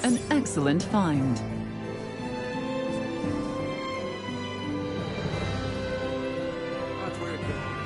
An excellent find. That's where it goes.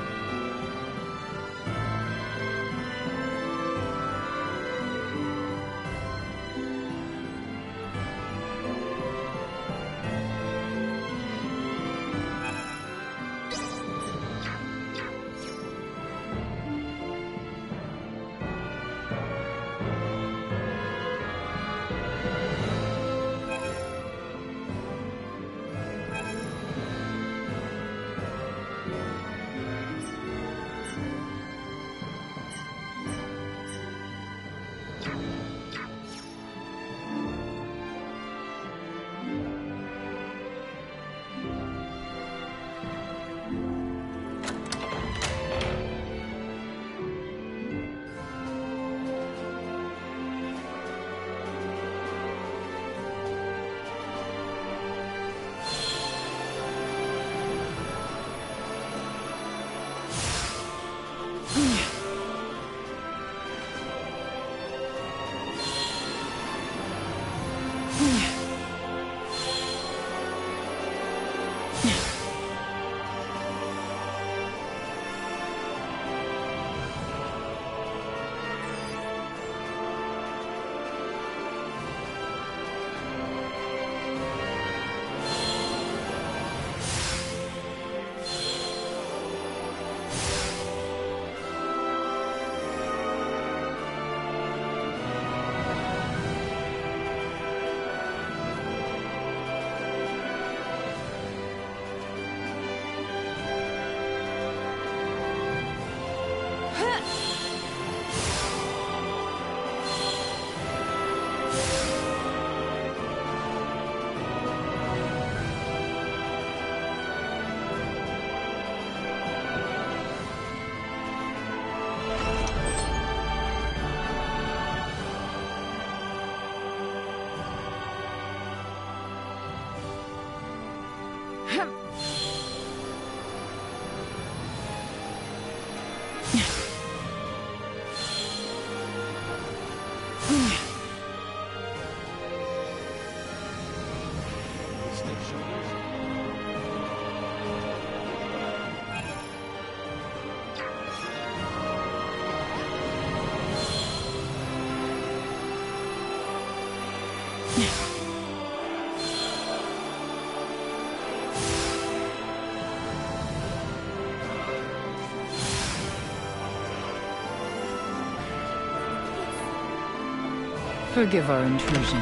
Forgive our intrusion.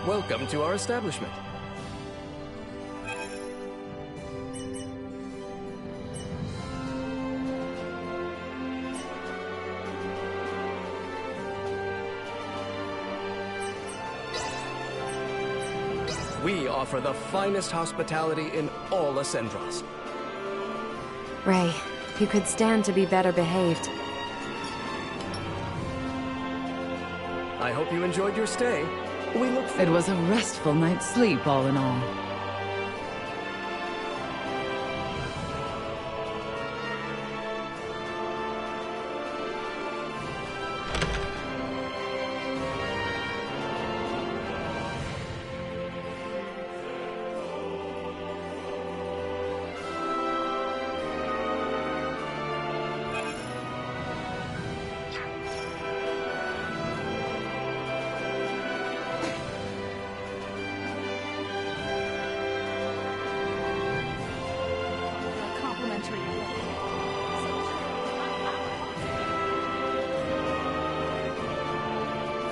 Welcome to our establishment. We offer the finest hospitality in all Ascendros. Ray, you could stand to be better behaved. I hope you enjoyed your stay. We look It was a restful night's sleep, all in all.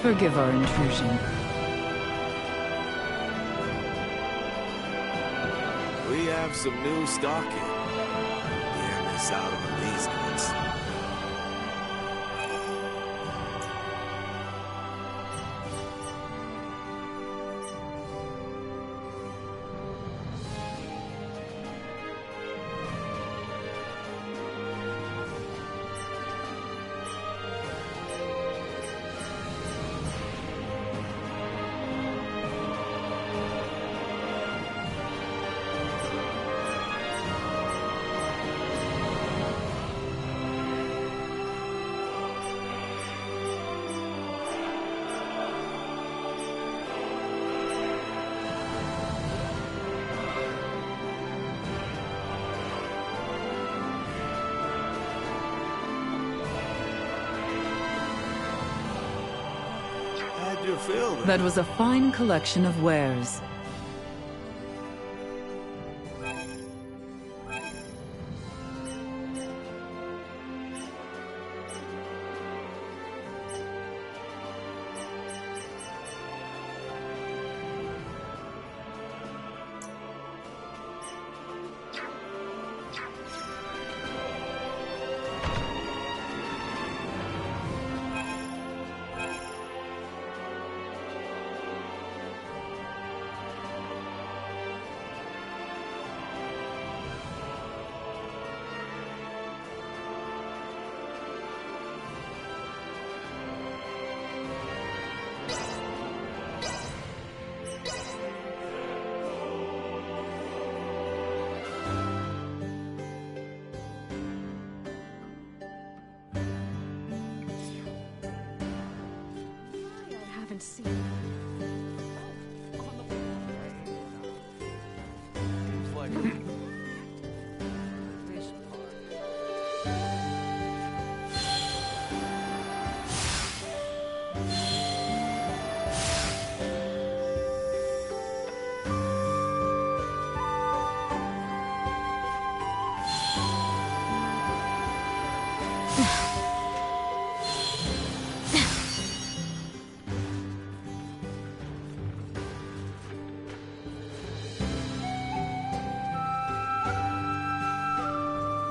Forgive our intrusion. We have some new stock in. Can't miss out on these goods. feel them. That was a fine collection of wares.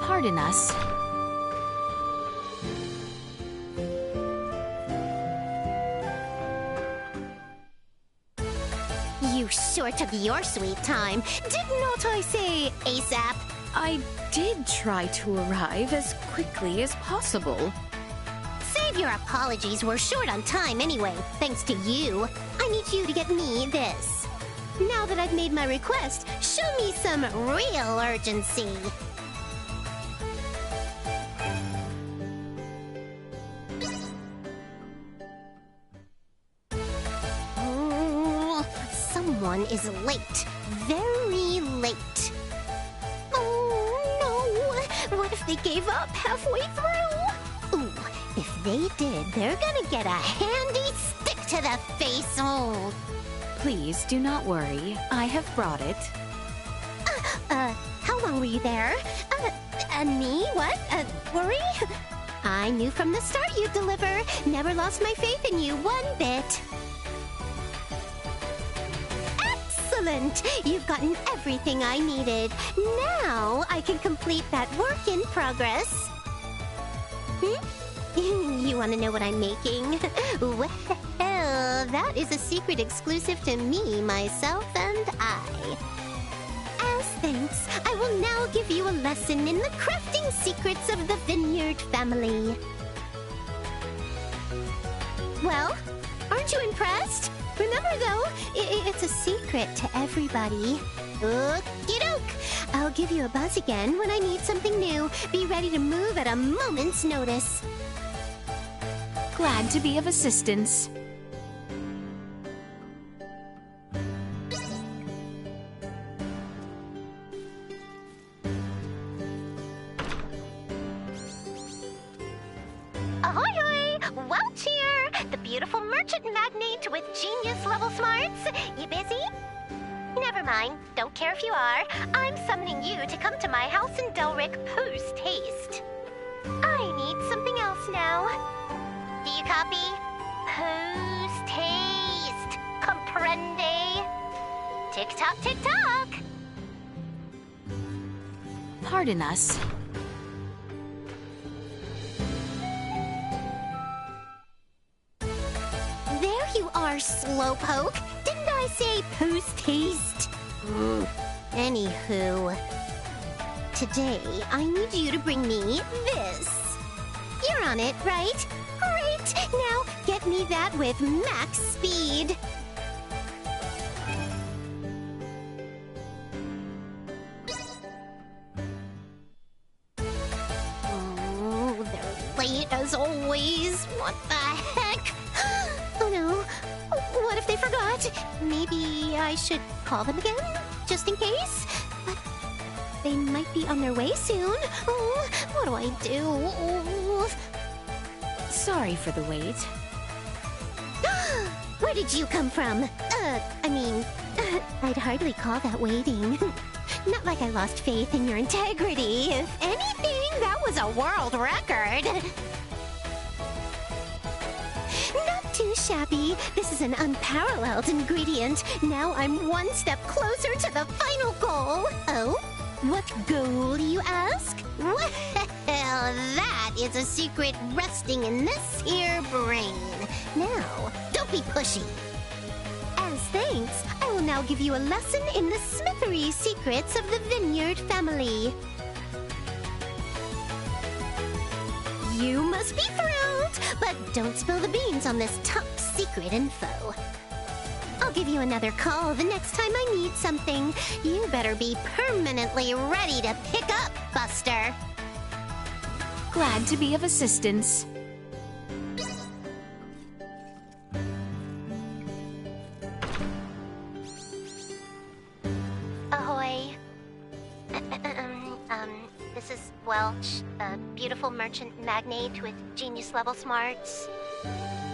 Pardon us. You sure took your sweet time. Did not I say ASAP? I did try to arrive as quickly as possible. Save your apologies, we're short on time anyway, thanks to you. I need you to get me this. Now that I've made my request, show me some real urgency. Someone is late. Very late. Oh no! What if they gave up halfway through? Ooh, if they did, they're gonna get a handy stick to the face. Oh. Please do not worry. I have brought it. How long were you there? Me? What? Worry? I knew from the start you'd deliver. Never lost my faith in you one bit. Excellent! You've gotten everything I needed. Now I can complete that work in progress. You want to know what I'm making? Well, that is a secret exclusive to me, myself, and I. As thanks, I will now give you a lesson in the crafting secrets of the Vineyard family. Well, aren't you impressed? Remember, though, it's a secret to everybody. Okey-doke! I'll give you a buzz again when I need something new. Be ready to move at a moment's notice. Glad to be of assistance. Ahoy! Welch here! The beautiful merchant magnate with genius-level smarts. You busy? Never mind. Don't care if you are. I'm summoning you to come to my house in Delric post-haste. I need something else now. Do you copy? Post-haste. Comprende? Tick-tock, tick-tock. Pardon us. There you are, Slowpoke. Didn't I say post-haste? Anywho. Today, I need you to bring me this. You're on it, right? Great! Now, get me that with max speed. Oh, they're late as always. What the heck? Oh no. What if they forgot? Maybe I should call them again, just in case? But they might be on their way soon. Oh, what do I do? Oh. Sorry for the wait. Where did you come from? I'd hardly call that waiting. Not like I lost faith in your integrity. If anything, that was a world record. Not too shabby. This is an unparalleled ingredient. Now I'm one step closer to the final goal. Oh? What goal, you ask? Well, that is a secret resting in this here brain. Now, don't be pushy. As thanks, I will now give you a lesson in the smithery secrets of the Vineyard family. You must be thrilled, but don't spill the beans on this top secret info. I'll give you another call the next time I need something. You better be permanently ready to pick up, Buster. Glad to be of assistance. Ahoy. This is Welch, a beautiful merchant magnate with genius-level smarts.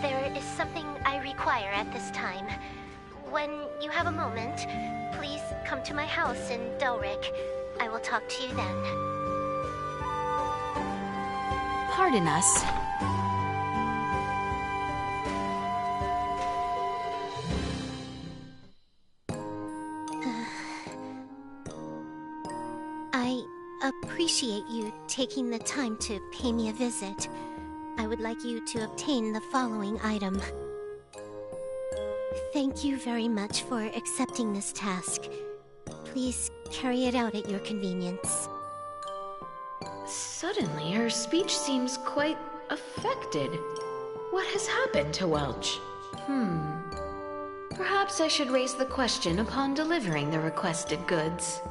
There is something I require at this time. When you have a moment, please come to my house in Delric. I will talk to you then. Pardon us. I appreciate you taking the time to pay me a visit. I would like you to obtain the following item. Thank you very much for accepting this task. Please carry it out at your convenience. Suddenly, her speech seems quite affected. What has happened to Welch? Perhaps I should raise the question upon delivering the requested goods.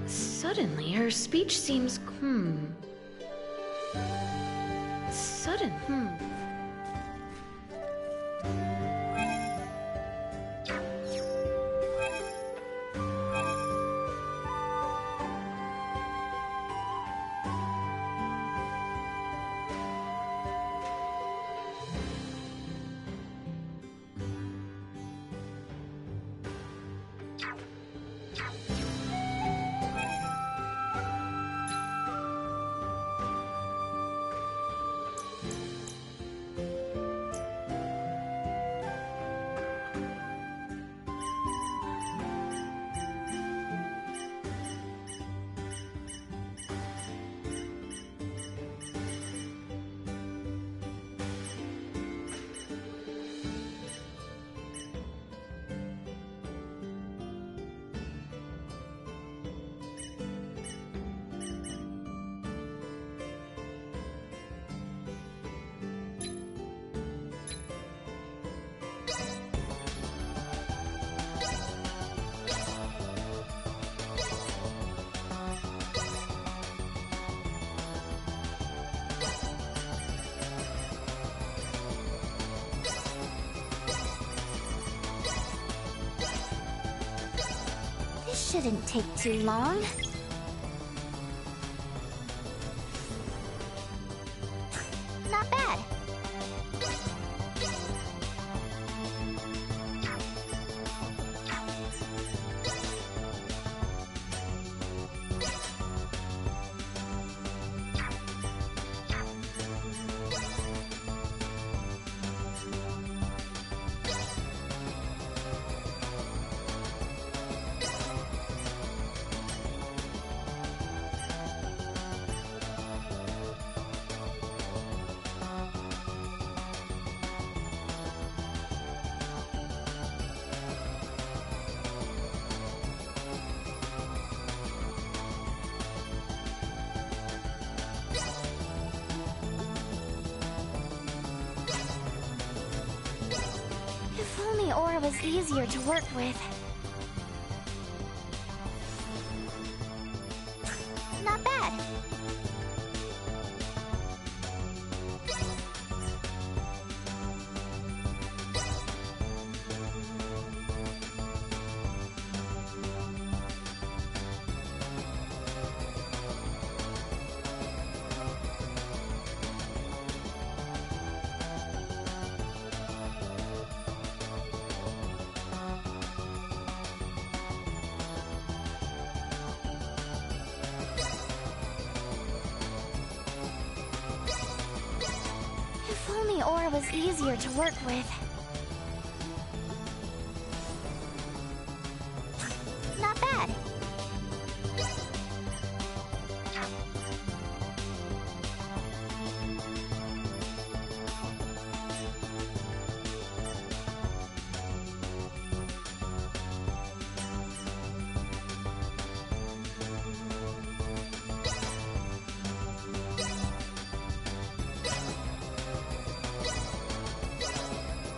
Suddenly, her speech seems... This shouldn't take too long. Not bad. If only Aura was easier to work with. Not bad. only ore was easier to work with. Not bad.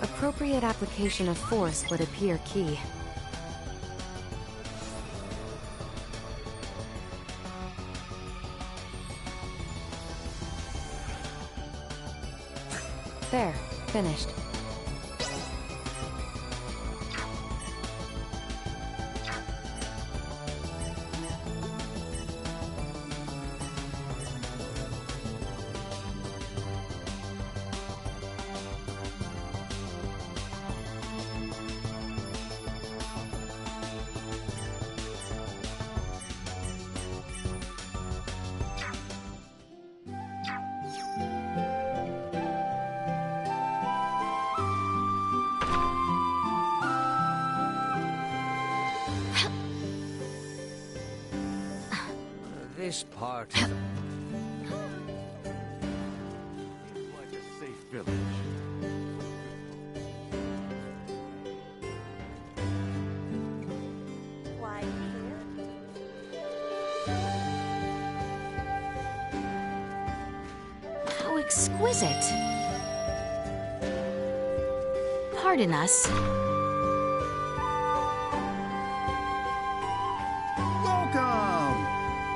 Appropriate application of force would appear key. There, finished. This part... Like a safe village. Why How exquisite. Pardon us. Welcome!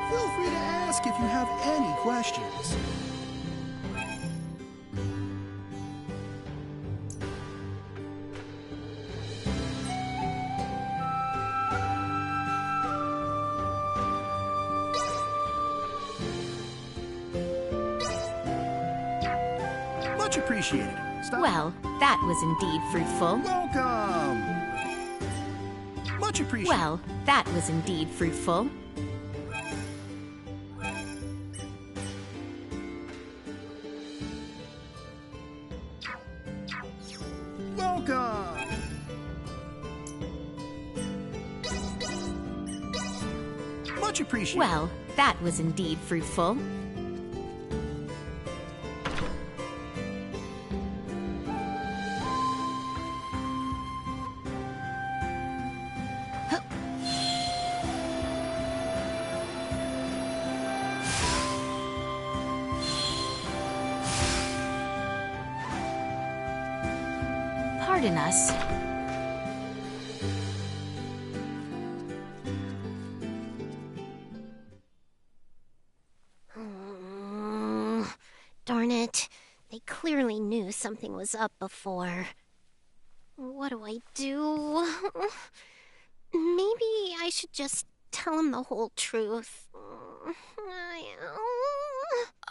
Feel free to ask if you have any questions. Much appreciated. Stop. Well, that was indeed fruitful. Welcome! Much appreciated. Well, that was indeed fruitful. Welcome! Much appreciated. Well, that was indeed fruitful. Pardon us. Darn it. They clearly knew something was up before. What do I do? Maybe I should just tell him the whole truth.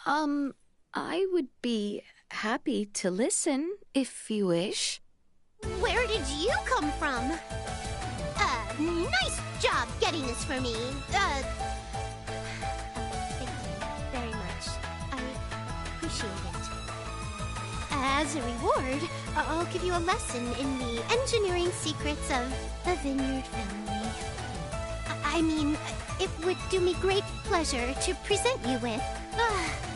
I would be happy to listen, if you wish. Where did you come from? Nice job getting this for me. Thank you very much. I appreciate it. As a reward, I'll give you a lesson in the engineering secrets of the Vineyard family. I mean, it would do me great pleasure to present you with...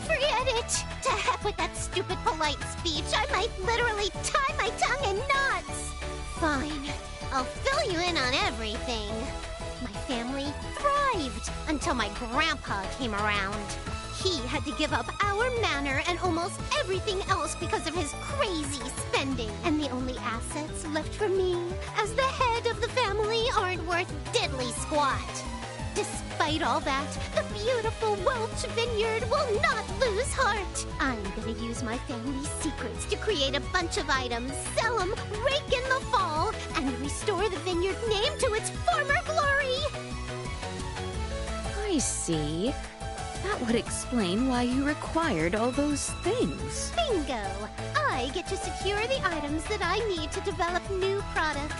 forget it! To heck with that stupid polite speech. I might literally tie my tongue in knots. Fine. I'll fill you in on everything. My family thrived until my grandpa came around. He had to give up our manor and almost everything else because of his crazy spending. And the only assets left for me as the head of the family aren't worth diddly squat. Despite all that, the beautiful Welch Vineyard will not lose heart. I'm gonna use my family's secrets to create a bunch of items, sell them, rake in the fall, and restore the vineyard name to its former glory. I see. That would explain why you required all those things. Bingo! I get to secure the items that I need to develop new products.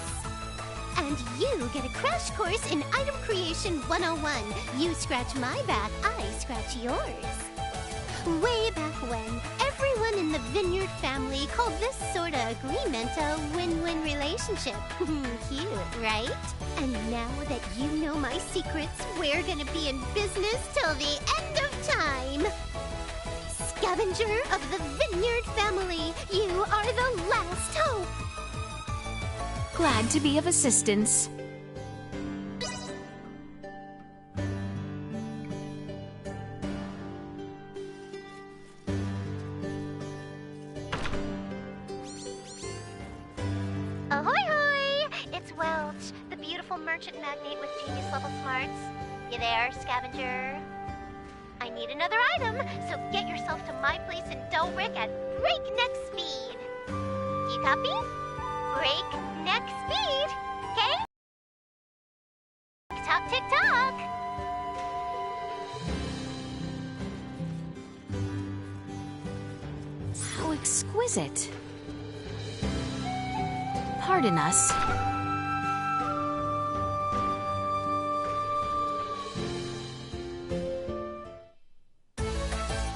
And you get a crash course in Item Creation 101. You scratch my back, I scratch yours. Way back when, everyone in the Vineyard family call this sort of agreement a win-win relationship. Cute, right? And now that you know my secrets, we're gonna be in business till the end of time. Scavenger of the Vineyard family, you are the last hope. Glad to be of assistance. Ahoy hoy! It's Welch, the beautiful merchant magnate with genius level smarts. You there, Scavenger? I need another item, so get yourself to my place in Delric at breakneck speed. You copy? Breakneck speed, okay? Tick-tock, tick-tock! How exquisite. Pardon us.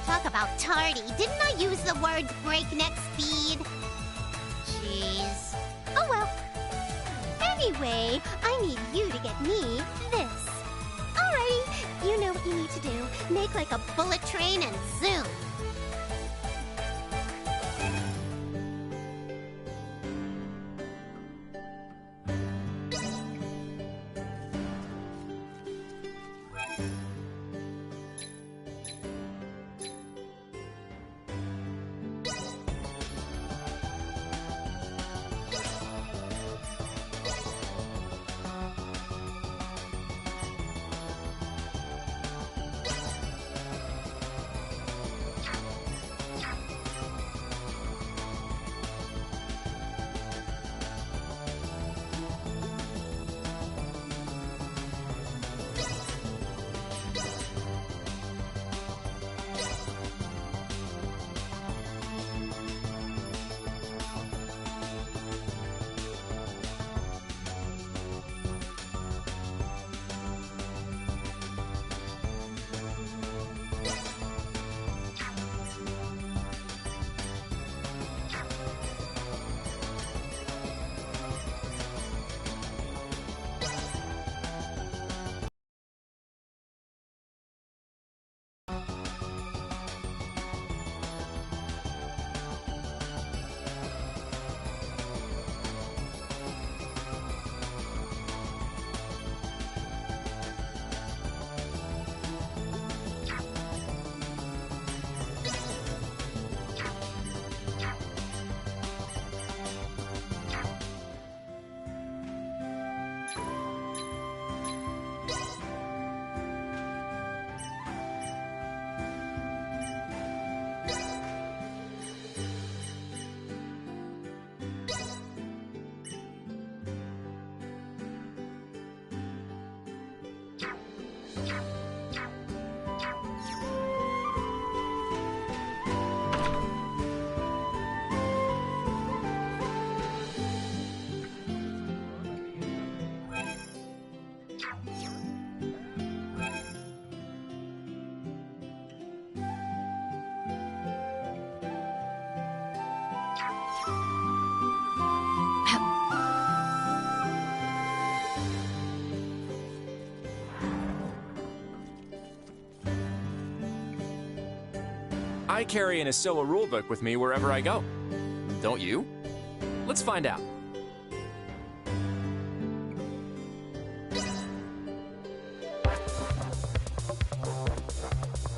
Talk about tardy. Didn't I use the word breakneck speed? Jeez. Oh well. Anyway, I need you to get me this. Alrighty, you know what you need to do. Make like a bullet train and zoom. I carry an Asoa rulebook with me wherever I go. Don't you? Let's find out.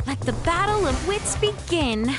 Let the battle of wits begin.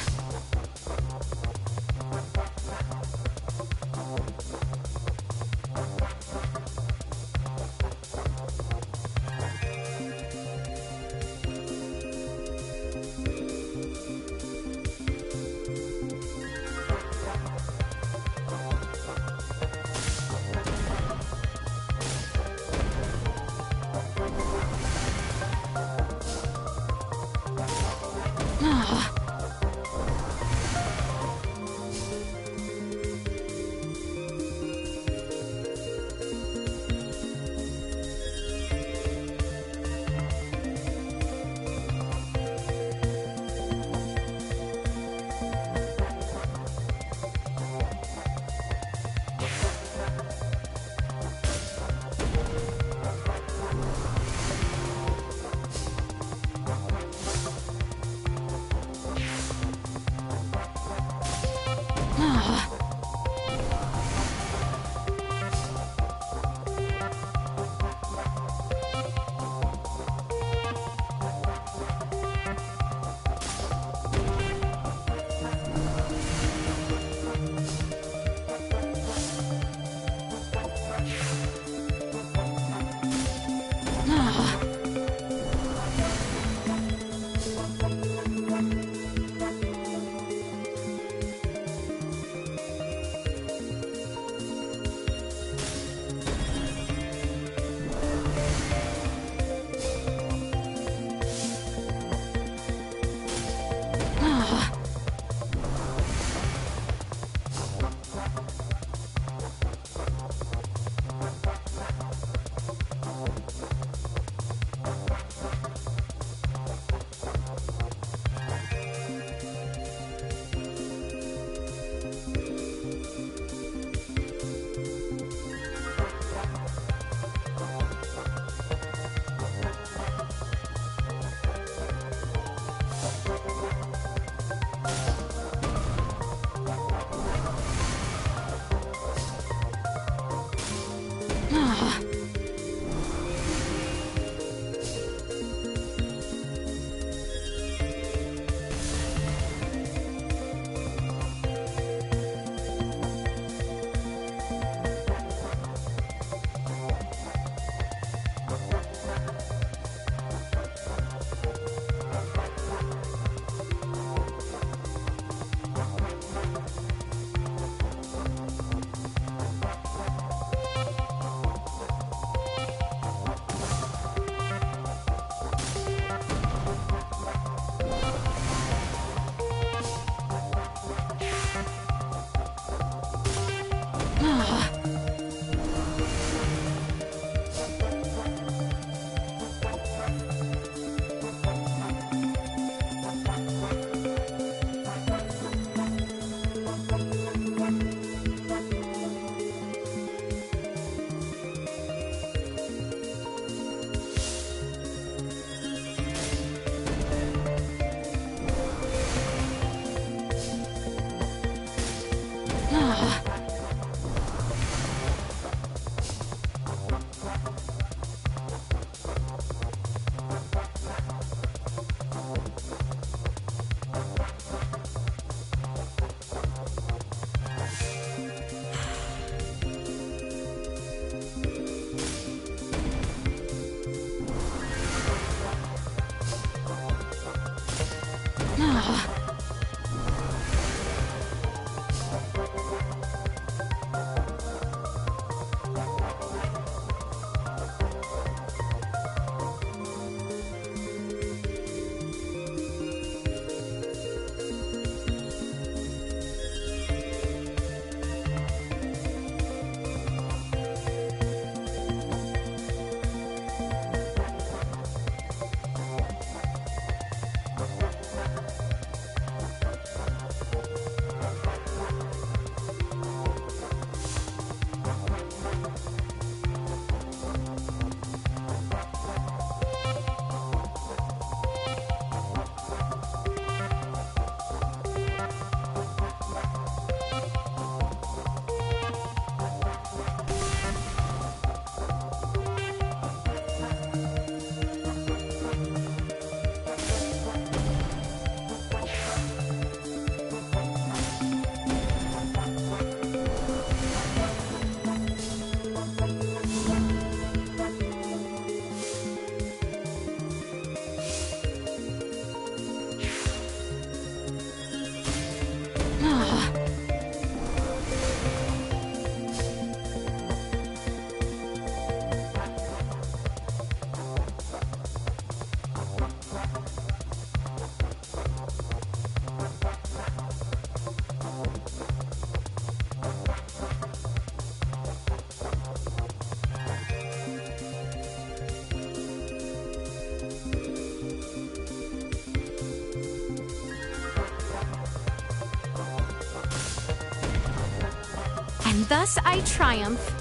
And thus I triumph.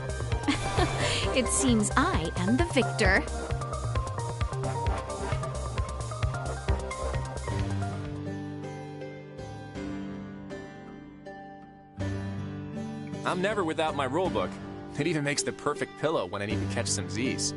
It seems I am the victor. I'm never without my rulebook. It even makes the perfect pillow when I need to catch some Z's.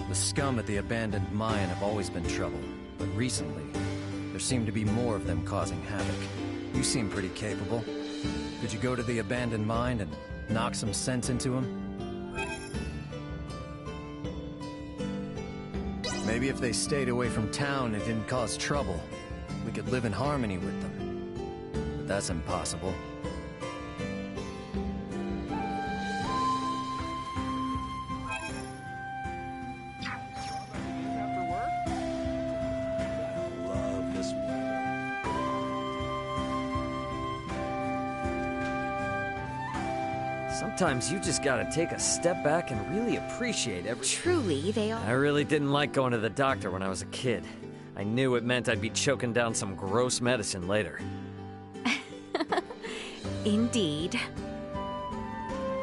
The scum at the abandoned mine have always been trouble, but recently, there seem to be more of them causing havoc. You seem pretty capable. Could you go to the abandoned mine and knock some sense into them? Maybe if they stayed away from town and didn't cause trouble, we could live in harmony with them. But that's impossible. Sometimes you just gotta take a step back and really appreciate every— Truly, they are— I really didn't like going to the doctor when I was a kid. I knew it meant I'd be choking down some gross medicine later. Indeed.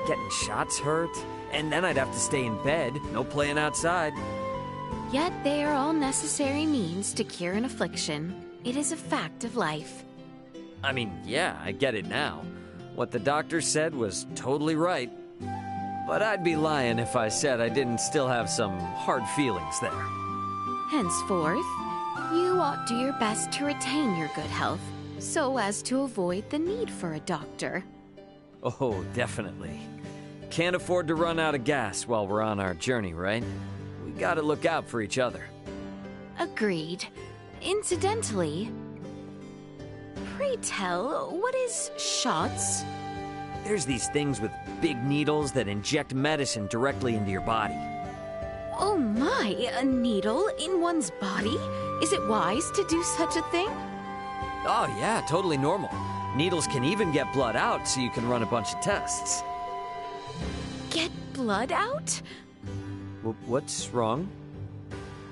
Getting shots hurt, and then I'd have to stay in bed, no playing outside. Yet they are all necessary means to cure an affliction. It is a fact of life. I mean, yeah, I get it now. What the doctor said was totally right. But I'd be lying if I said I didn't still have some hard feelings there. Henceforth, you ought do your best to retain your good health, so as to avoid the need for a doctor. Oh, definitely. Can't afford to run out of gas while we're on our journey, right? We gotta look out for each other. Agreed. Incidentally, pray tell, what is shots? There's these things with big needles that inject medicine directly into your body. Oh my, a needle in one's body? Is it wise to do such a thing? Oh yeah, totally normal. Needles can even get blood out so you can run a bunch of tests. Get blood out? What's wrong?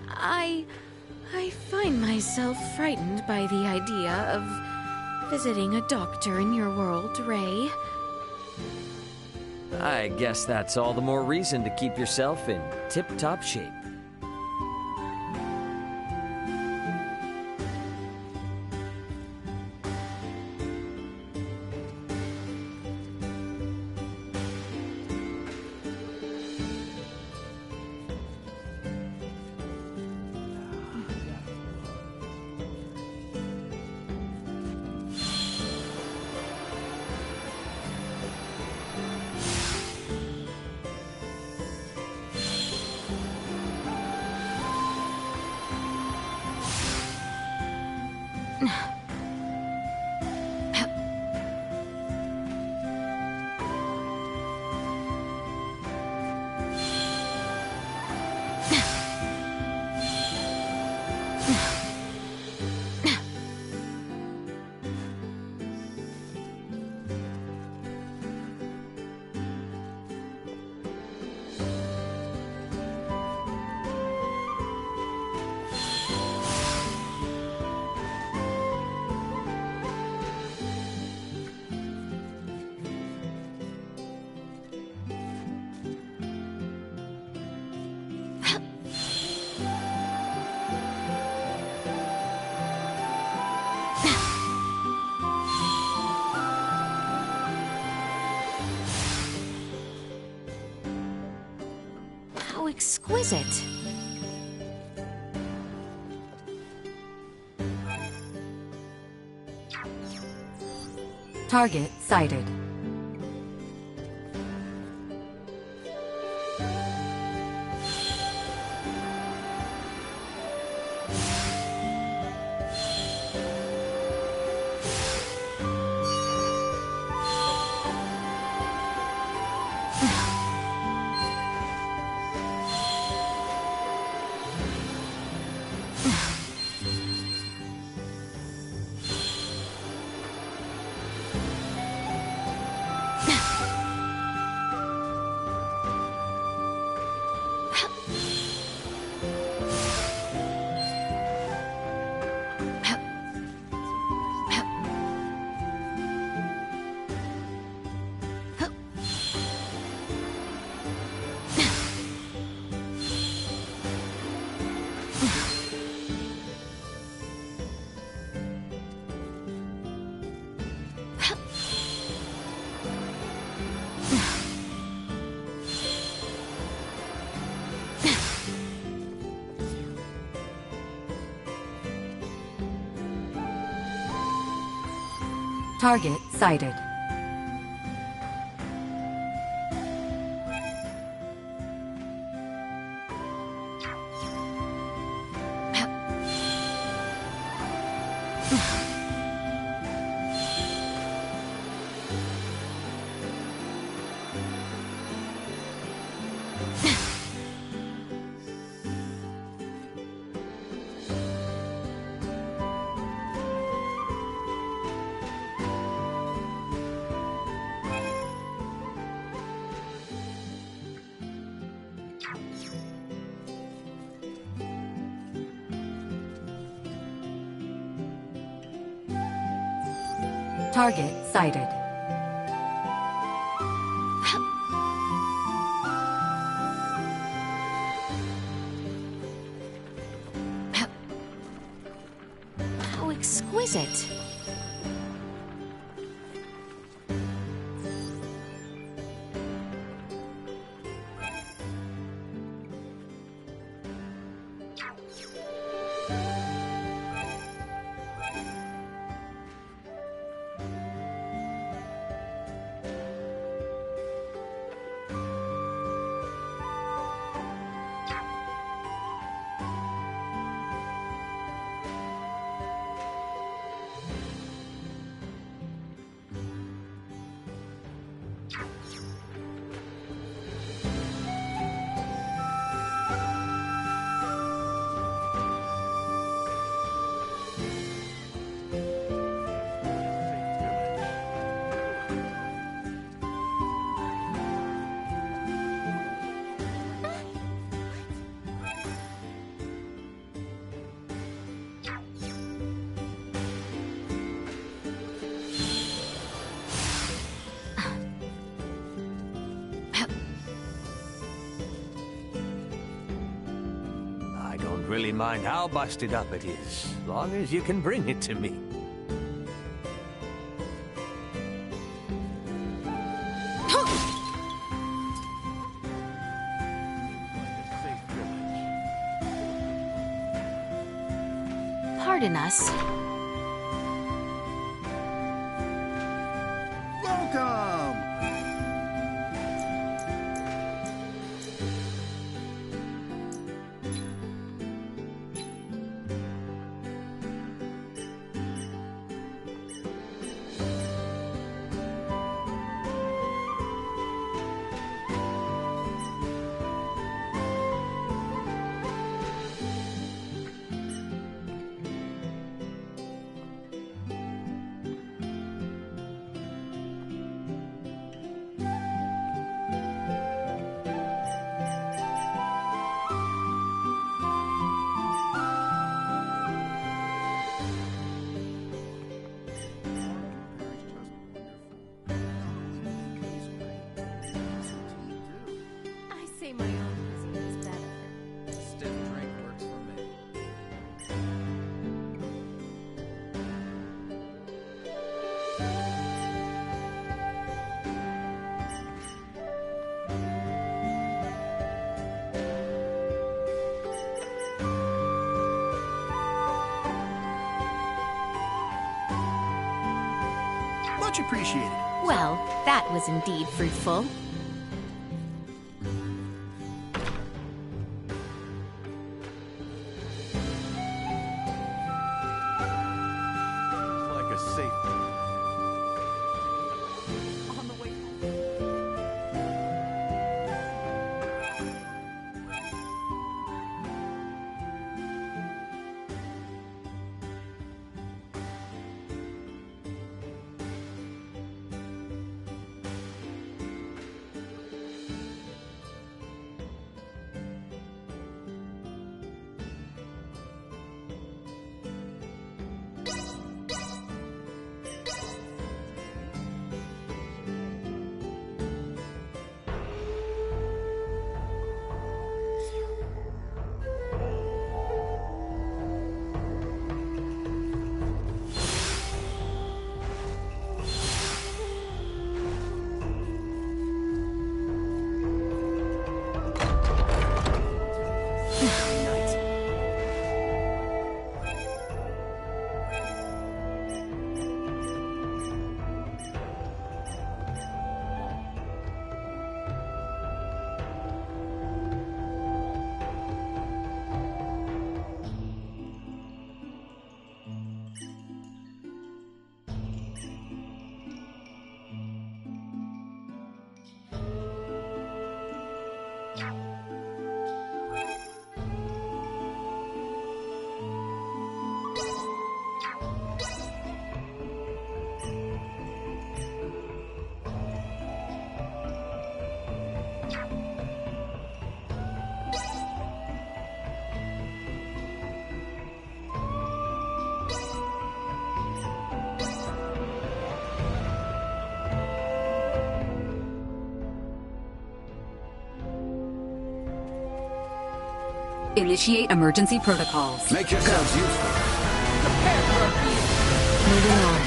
I find myself frightened by the idea of visiting a doctor in your world, Ray. I guess that's all the more reason to keep yourself in tip-top shape. How exquisite. Target sighted. Target sighted. Target sighted. How exquisite. really mind how busted up it is, long as you can bring it to me. Pardon us. Welcome! I say my own whiskey is better. Stiff drink works for me. Much appreciated. Well, that was indeed fruitful. Like a safe. On the way Initiate emergency protocols. Make yourselves useful. Moving on.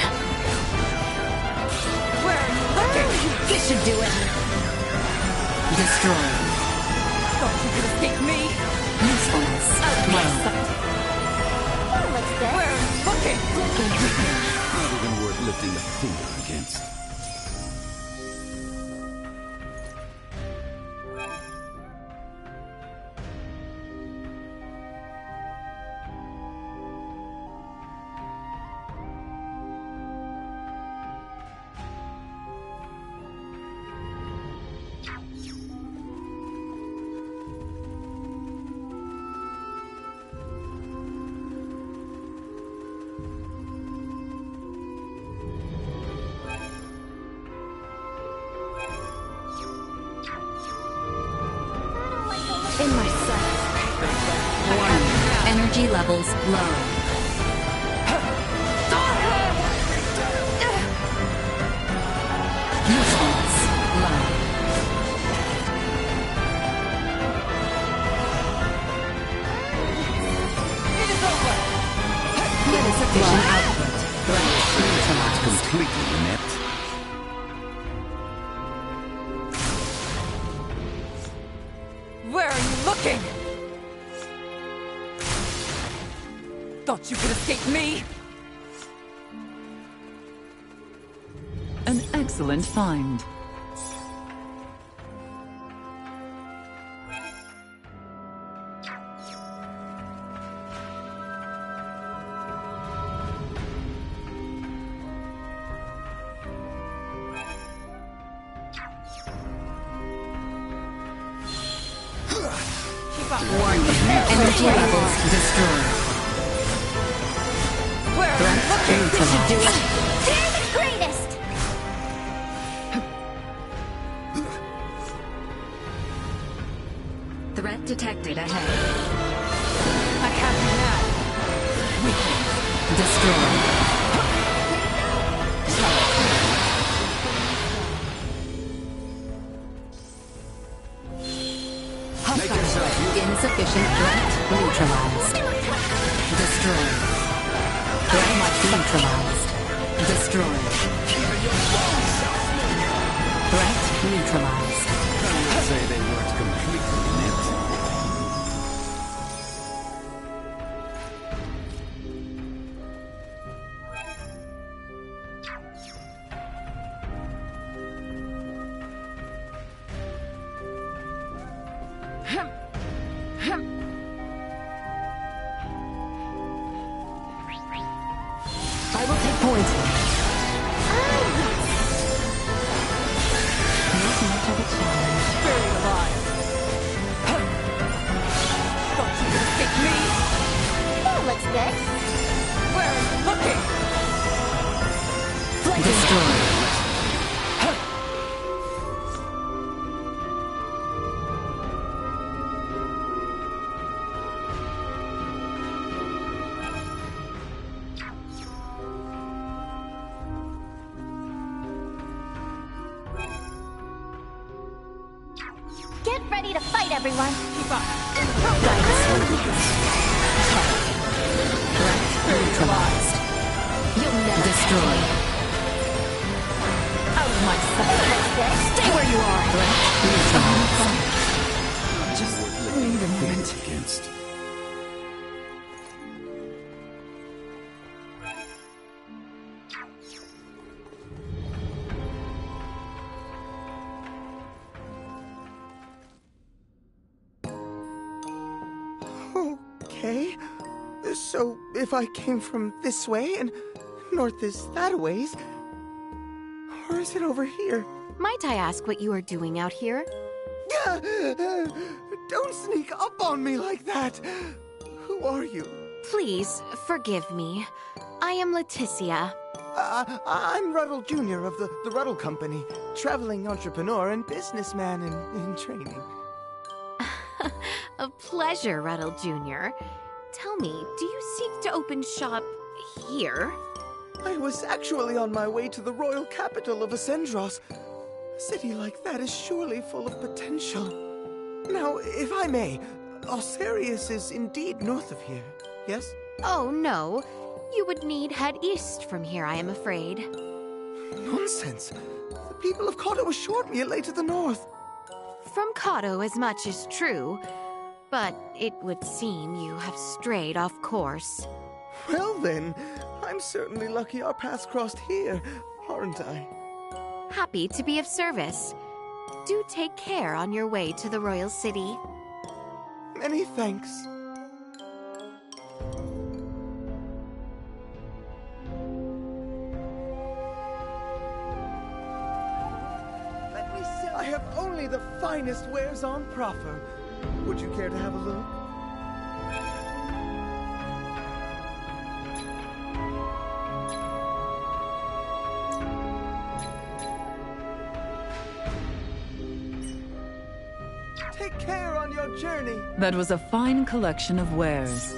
Where are you looking? This should do it. Destroy. Thought you could escape me. Usefulness. Low. That looks good. Where are you looking? Not even worth lifting a finger against. In my sight. Warning. Energy levels low. Usefulness low. completely inept. Where are you looking? Thought you could escape me? An excellent find. Warning. Energy levels destroyed. Where are you looking? This should do it. They're the greatest! Threat detected ahead. I have you now. Weakness destroyed. Insufficient threat neutralized. Destroyed. Threat neutralized. Destroyed. Threat neutralized. I would say they weren't completely inept. I will take point. Not much of a challenge. Buried alive. Thought you could escape me? That looks good. Where are you looking? Destroyed. Get ready to fight, everyone. Keep up. Neutralized. You'll never Destroyed. Out of my sight. Stay where you are. Neutralized. Just wait a moment. Against. Okay. So, if I came from this way and north is that a ways, or is it over here? Might I ask what you are doing out here? Don't sneak up on me like that! Who are you? Please, forgive me. I am Leticia. I'm Ruddle Jr. of the Ruddle Company, traveling entrepreneur and businessman in training. A pleasure, Ruddle Jr. Tell me, do you seek to open shop here? I was actually on my way to the royal capital of Ascendros. A city like that is surely full of potential. Now, if I may, Osarius is indeed north of here, yes? Oh, no. You would need head east from here, I am afraid. Nonsense. The people of Kotto assured me it lay to the north. From Kotto, as much is true. But it would seem you have strayed off course. Well then, I'm certainly lucky our paths crossed here, aren't I? Happy to be of service. Do take care on your way to the royal city. Many thanks. Let me say, I have only the finest wares on proffer. Would you care to have a look? Take care on your journey. That was a fine collection of wares.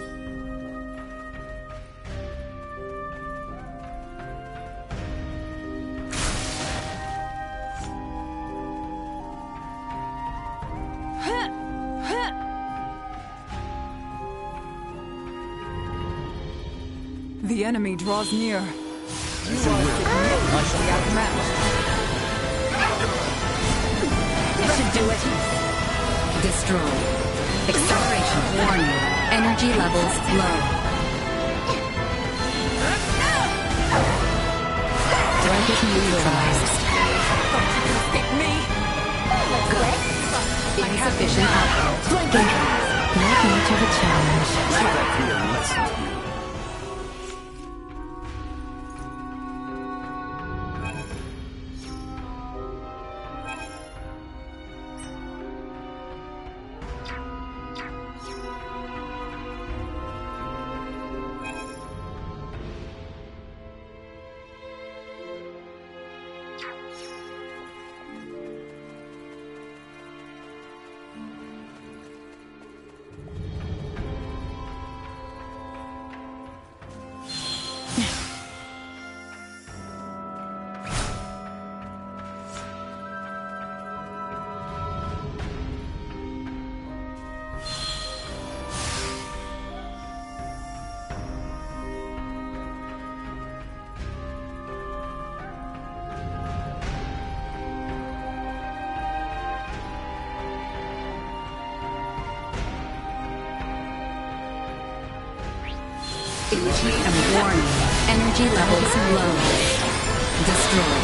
The enemy draws near. I crash. This should do it. Destroy. Acceleration. Warning. Energy levels low. Threat is neutralized. Escape me! Go. Insufficient output. Flanking. Not much of a challenge. Should that be a lesson to you? Initiate a warning. Energy levels low. Destroy.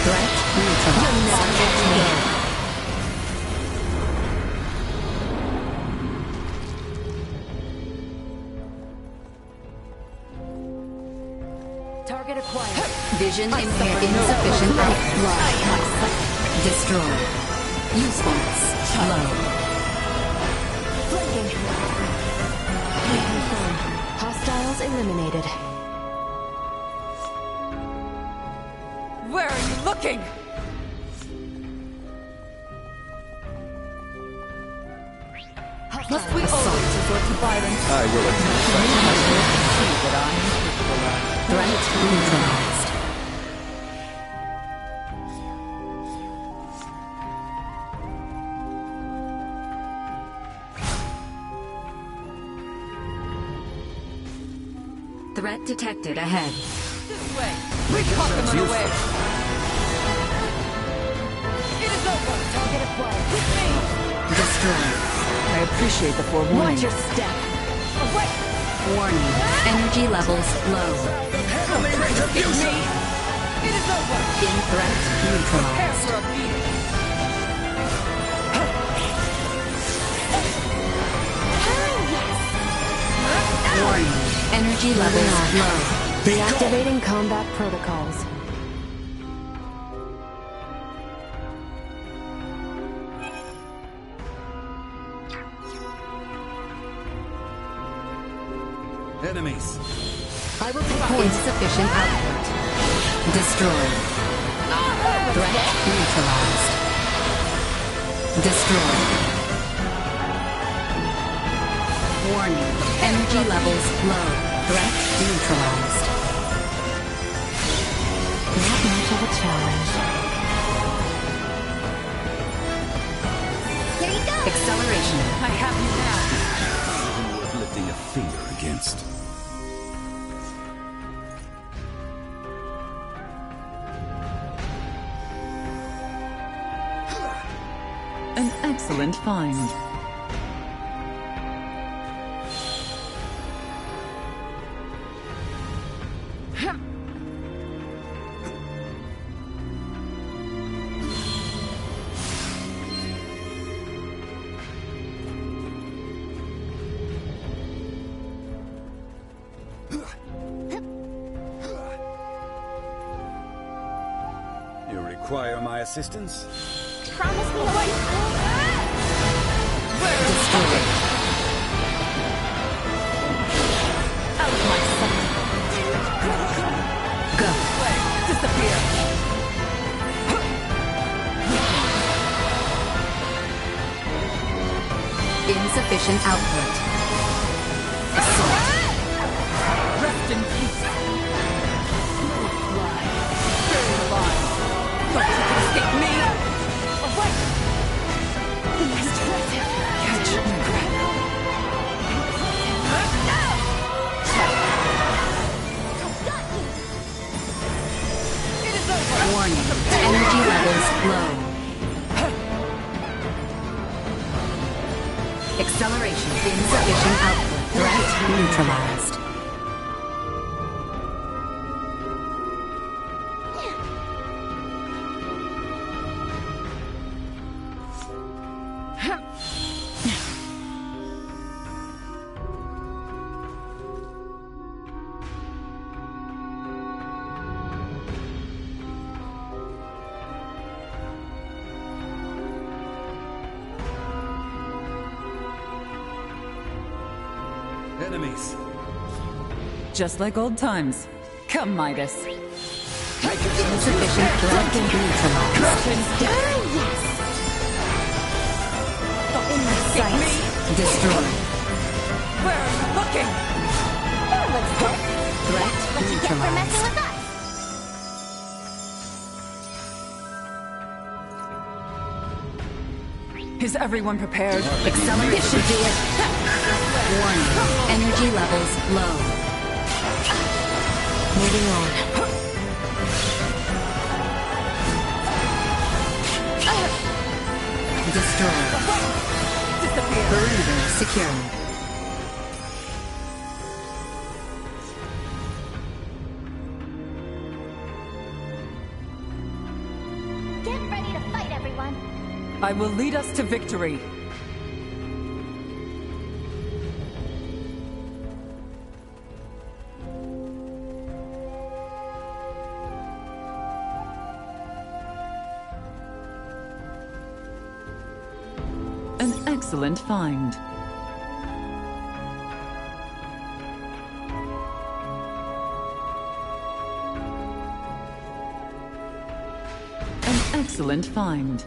Threat neutralized. Target acquired. Vision impaired. Insufficient output. Destroy. Usefulness low. Flanking. Confirmed. Hostiles eliminated. Where are you looking? Must we always resort to violence? I will attempt See what I am capable of. Threat neutralized. Threat detected ahead. This way. We caught them unaware. It is over. Target acquired. With me. Destroy. I appreciate the forewarning. Watch your step. Away. Warning. Energy levels low. With me. It is over. In threat Prepare neutralized. for a beating. Warning. Energy levels low. Deactivating combat protocols. enemies. I will take points. Insufficient output. Destroyed. Threat neutralized. Destroyed. Warning. Energy levels low. Threat neutralized. Not much of a challenge. Here you go. Acceleration. I have you now. Even worth lifting a finger against. An excellent find. You require my assistance? Promise me one. Destroyed. Out of my sight. Go. Disappear. Insufficient output. Assault. Rest in peace. Buried alive. Thought you could escape me? Away! Catch your breath. It is Warning, energy levels low. Acceleration, insufficient output. Threat neutralized. Enemies. Just like old times. Come, Midas. Insufficient threat neutralized. In my sights. Destroyed. Where are you looking? That looks good. Threat What you get for messing neutralized. with us? Is everyone prepared? Accelerate. This should do it. Warning, energy levels low. Moving on. Destroyed. Perimeter secured. Get ready to fight, everyone. I will lead us to victory. An excellent find. An excellent find.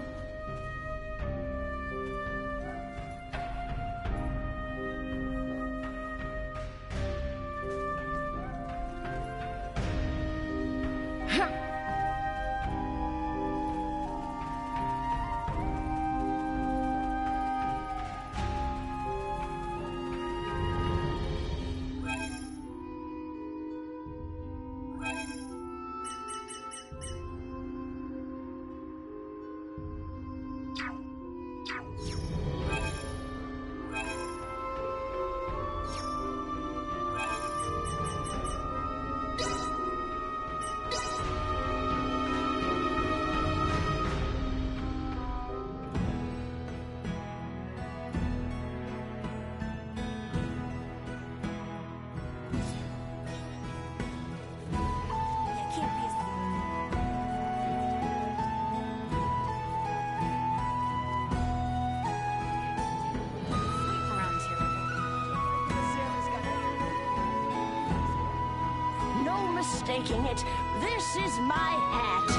Mistaking it. This is my hat.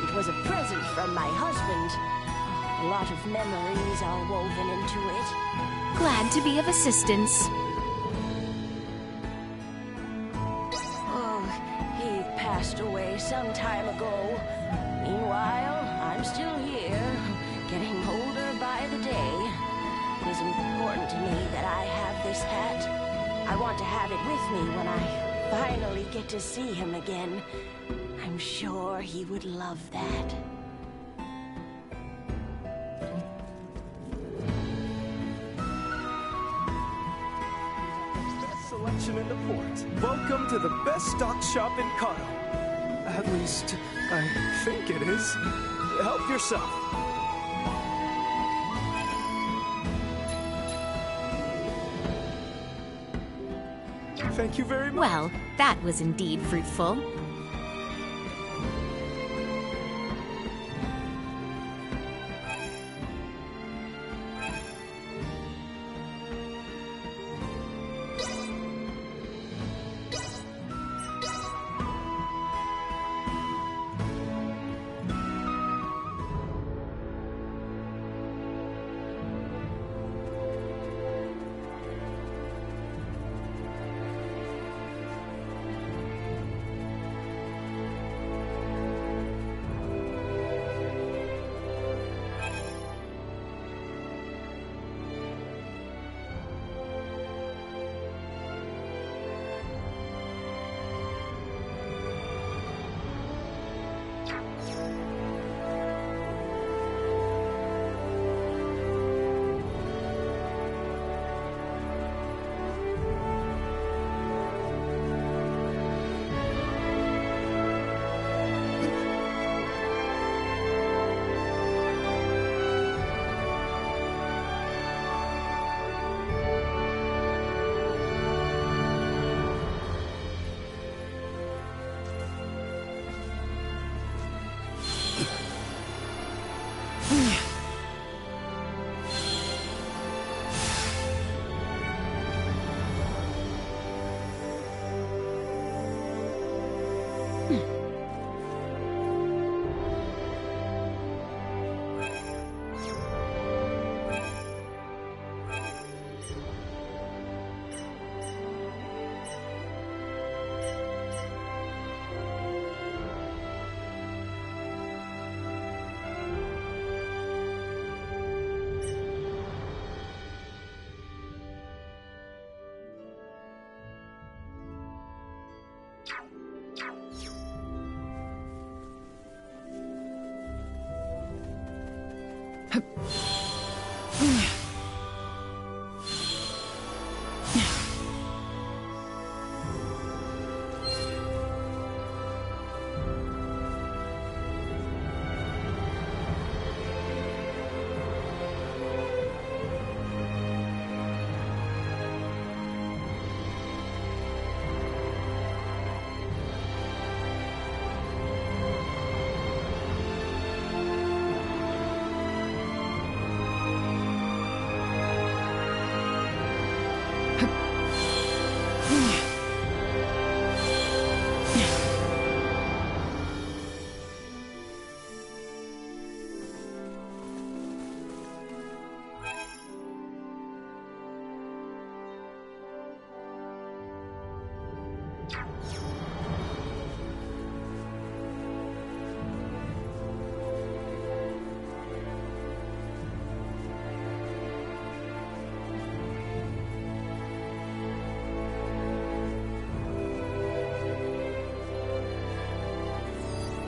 It was a present from my husband. A lot of memories are woven into it. Glad to be of assistance. Oh, he passed away some time ago. Meanwhile, I'm still here, getting older by the day. It is important to me that I have this hat. I want to have it with me when I finally get to see him again. I'm sure he would love that. Best selection in the port. Welcome to the best stock shop in Kano. At least, I think it is. Help yourself. Thank you very much. Well, that was indeed fruitful.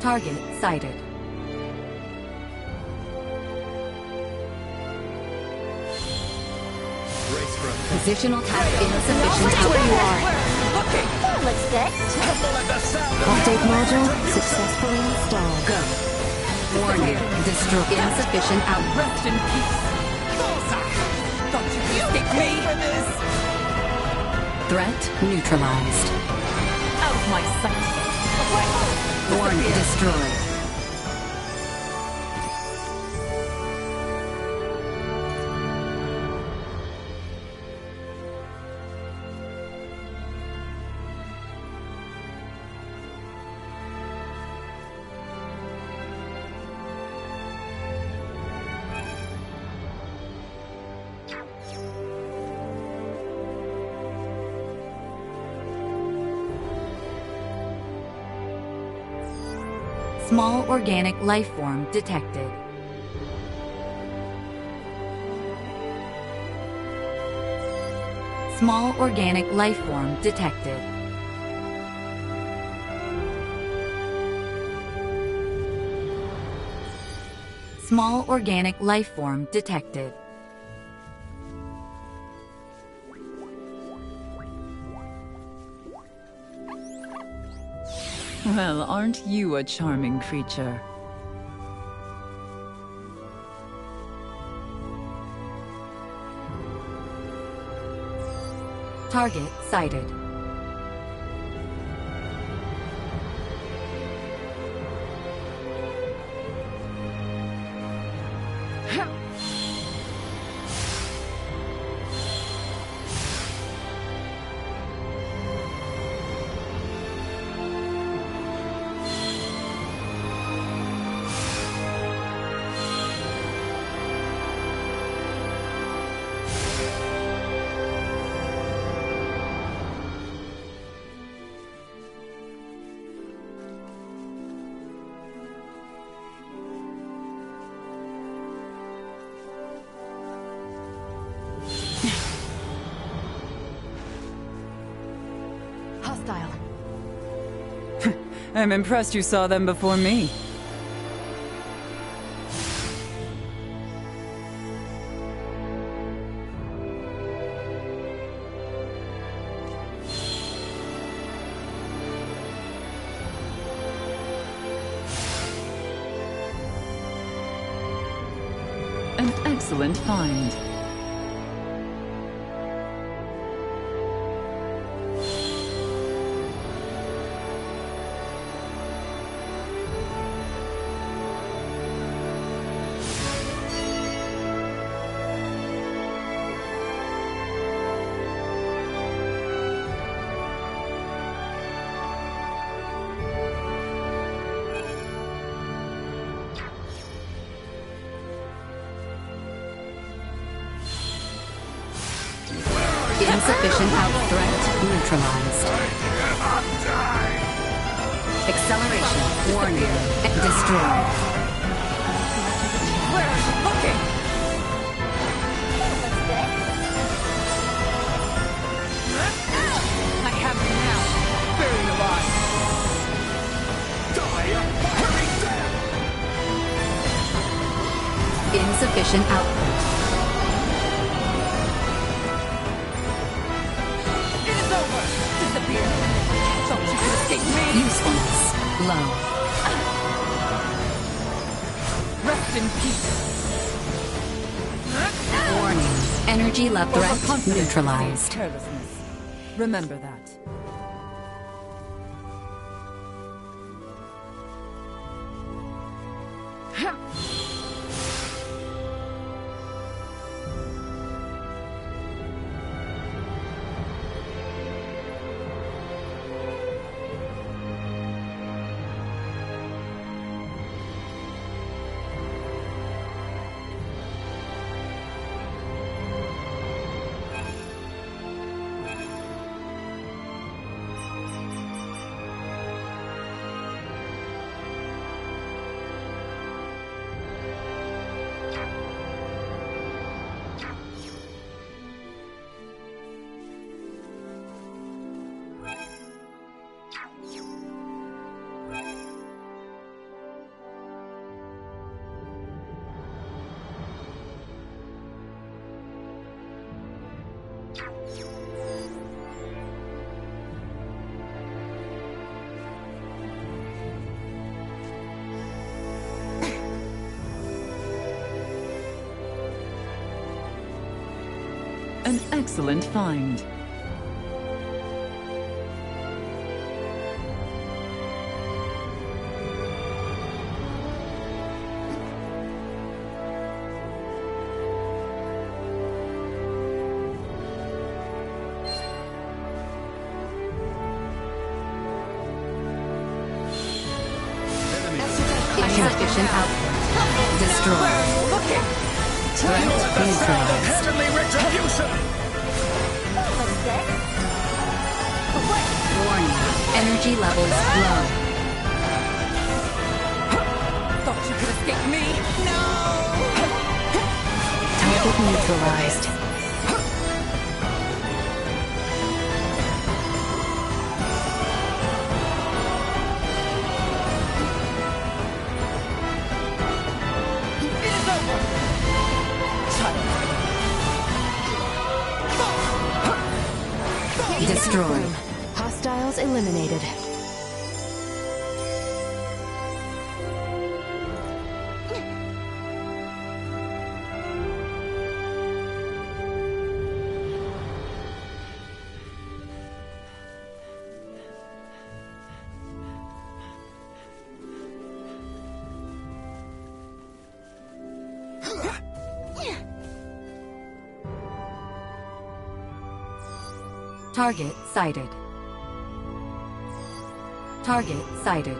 Target sighted. Positional tap insufficient output. That looks good. Update module successfully installed. Go. Warning. Destroy insufficient output. Rest in peace. Thought you could escape me for this. Threat neutralized. Out of my sight. Warning. Destroyed. Small organic life form detected. Small organic life form detected. Small organic life form detected. Well, aren't you a charming creature? Target sighted. Hostile. I'm impressed you saw them before me. An excellent find. Insufficient out threat neutralized. Acceleration. Warning. Destroy. Where are you looking? I have you now. Buried alive. Die! Hurry, Insufficient output. It is over! Disappear! Thought you could escape me! Usefulness low. Rest in peace! Warning. Energy level threat neutralized. Carelessness. Remember that. An excellent find. Insufficient output. Destroyed. Threat neutralized. Heavenly retribution! Warning. Energy levels low. Thought you could escape me? Target neutralized. Destroyed. Hostiles eliminated. Target sighted. Target sighted.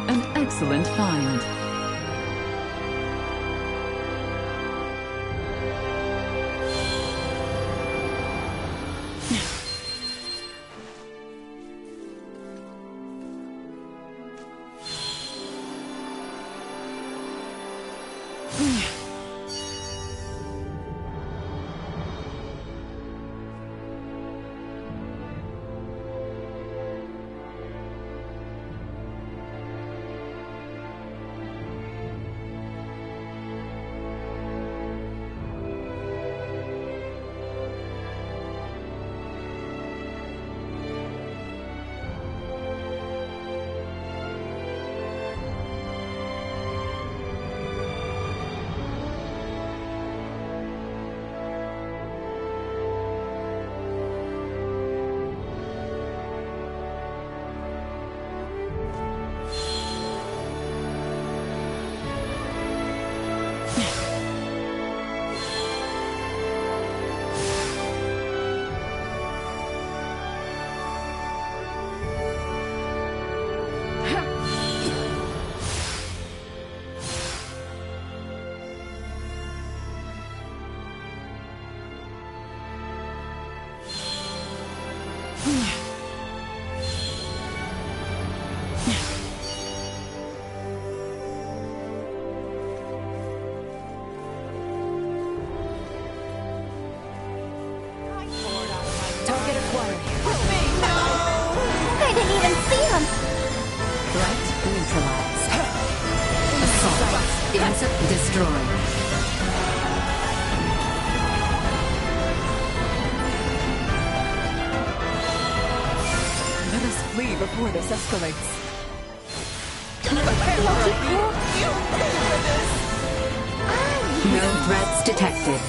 An excellent find. neutralized. Assault. Destroyed. Let us flee before this escalates. No threats detected.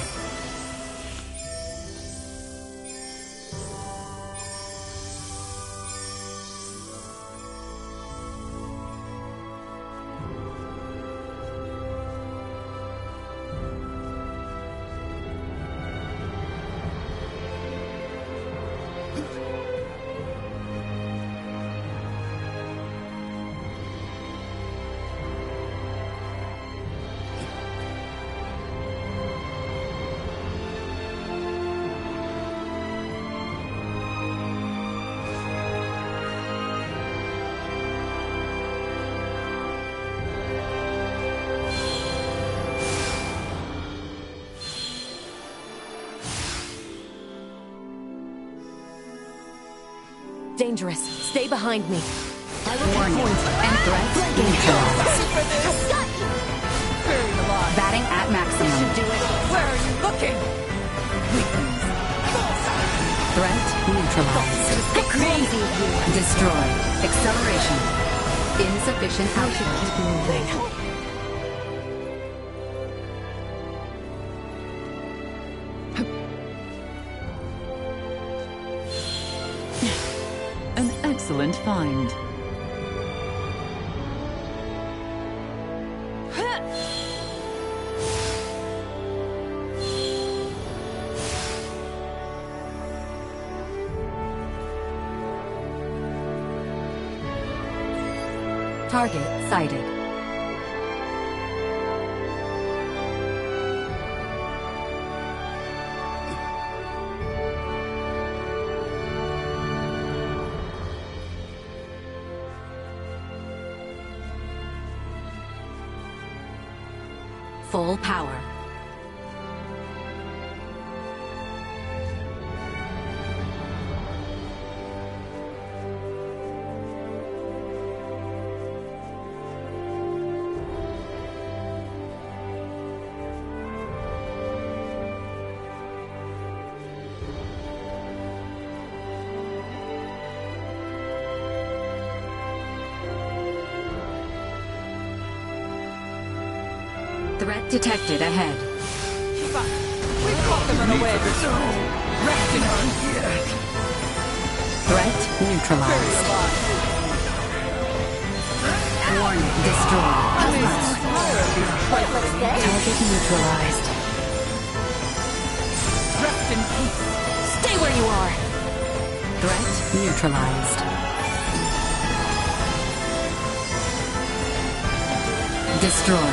Dangerous. Stay behind me. Warning. And threat neutralized. Batting at maximum. Where are you looking? Threat neutralized. Crazy. Destroy. Acceleration. Insufficient output. Keep moving. An excellent find. Target sighted. Full power. Threat detected ahead. We caught them unaware. Resting on here. Threat neutralized. Warning. Destroyed. Target neutralized. Rest in peace. Stay where you are. Threat neutralized. Destroy.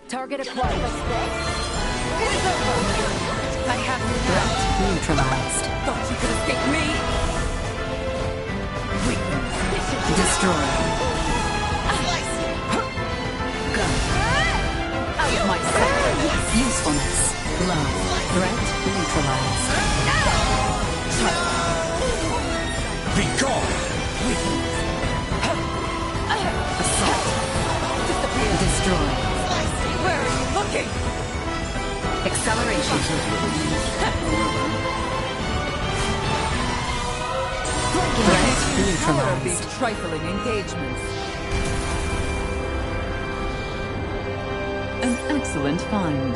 Target acquired. It is over! I have you Threat now. neutralized. Thought you could escape me? Weakness. Destroy. Go. Out of my sight. Usefulness. Low. Threat neutralized. Be gone! Assault. Destroy. Where are you looking? Acceleration. Threat Power of neutralized. these trifling engagements. An excellent find.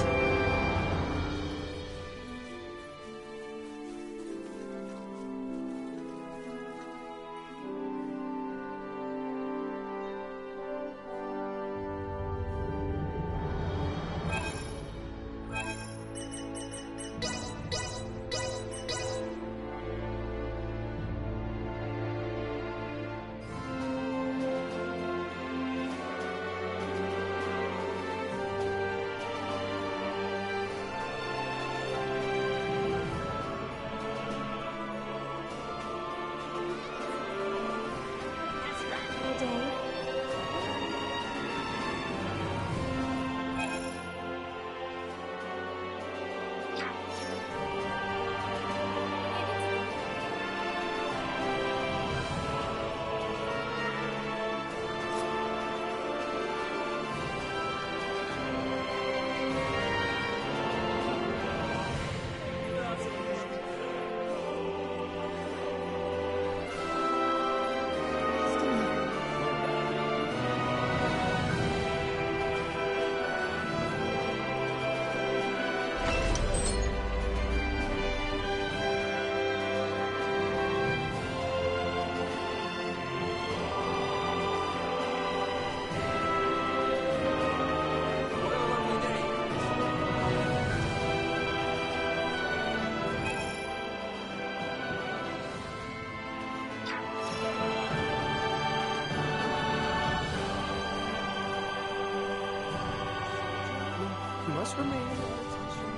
Must remain in attention.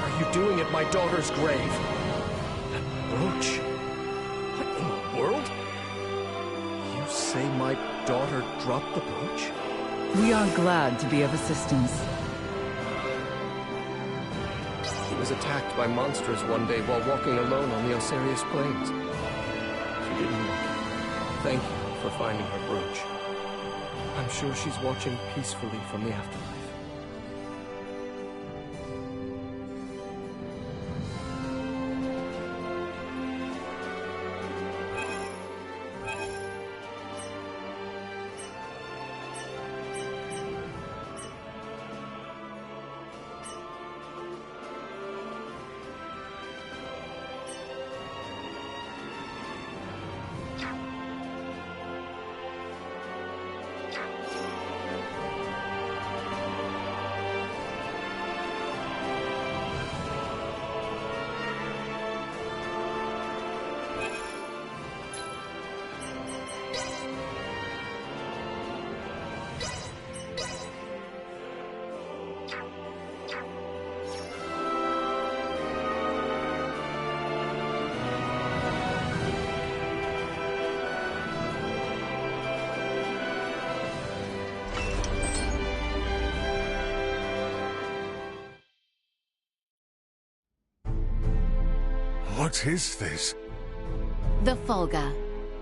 What are you doing at my daughter's grave? That brooch? What in the world? You say my daughter dropped the brooch? We are glad to be of assistance. She was attacked by monsters one day while walking alone on the Osirius Plains. She didn't make it. Thank you for finding her brooch. I'm sure she's watching peacefully from the afterlife. What is this? The Fulga.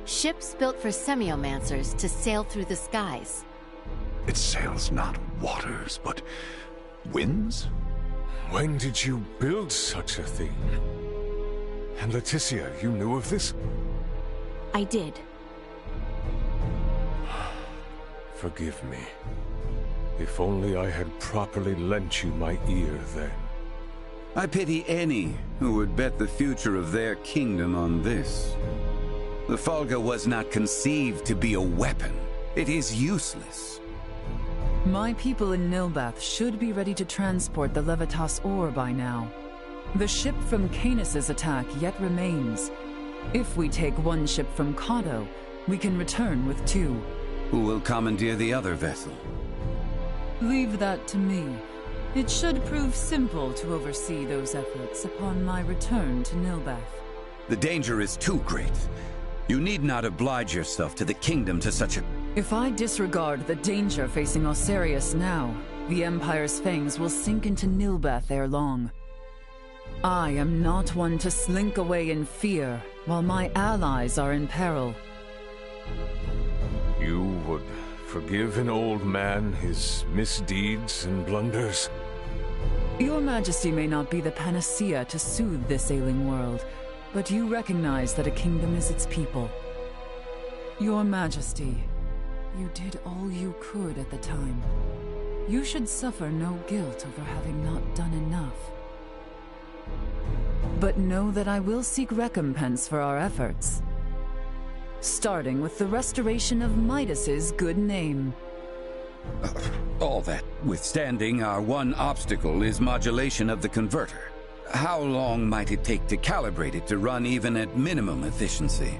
Ships built for semiomancers to sail through the skies. It sails not waters, but winds? When did you build such a thing? And Leticia, you knew of this? I did. Forgive me. If only I had properly lent you my ear then. I pity any who would bet the future of their kingdom on this. The Fulga was not conceived to be a weapon. It is useless. My people in Nilbath should be ready to transport the Levitas ore by now. The ship from Canis's attack yet remains. If we take one ship from Kato, we can return with 2. Who will commandeer the other vessel? Leave that to me. It should prove simple to oversee those efforts upon my return to Nilbath. The danger is too great. You need not oblige yourself to the kingdom to such a... If I disregard the danger facing Osarius now, the Empire's fangs will sink into Nilbath ere long. I am not one to slink away in fear while my allies are in peril. You would forgive an old man his misdeeds and blunders? Your Majesty may not be the panacea to soothe this ailing world, but you recognize that a kingdom is its people. Your Majesty, you did all you could at the time. You should suffer no guilt over having not done enough. But know that I will seek recompense for our efforts. Starting with the restoration of Midas's good name. All that withstanding, our one obstacle is modulation of the converter. How long might it take to calibrate it to run even at minimum efficiency?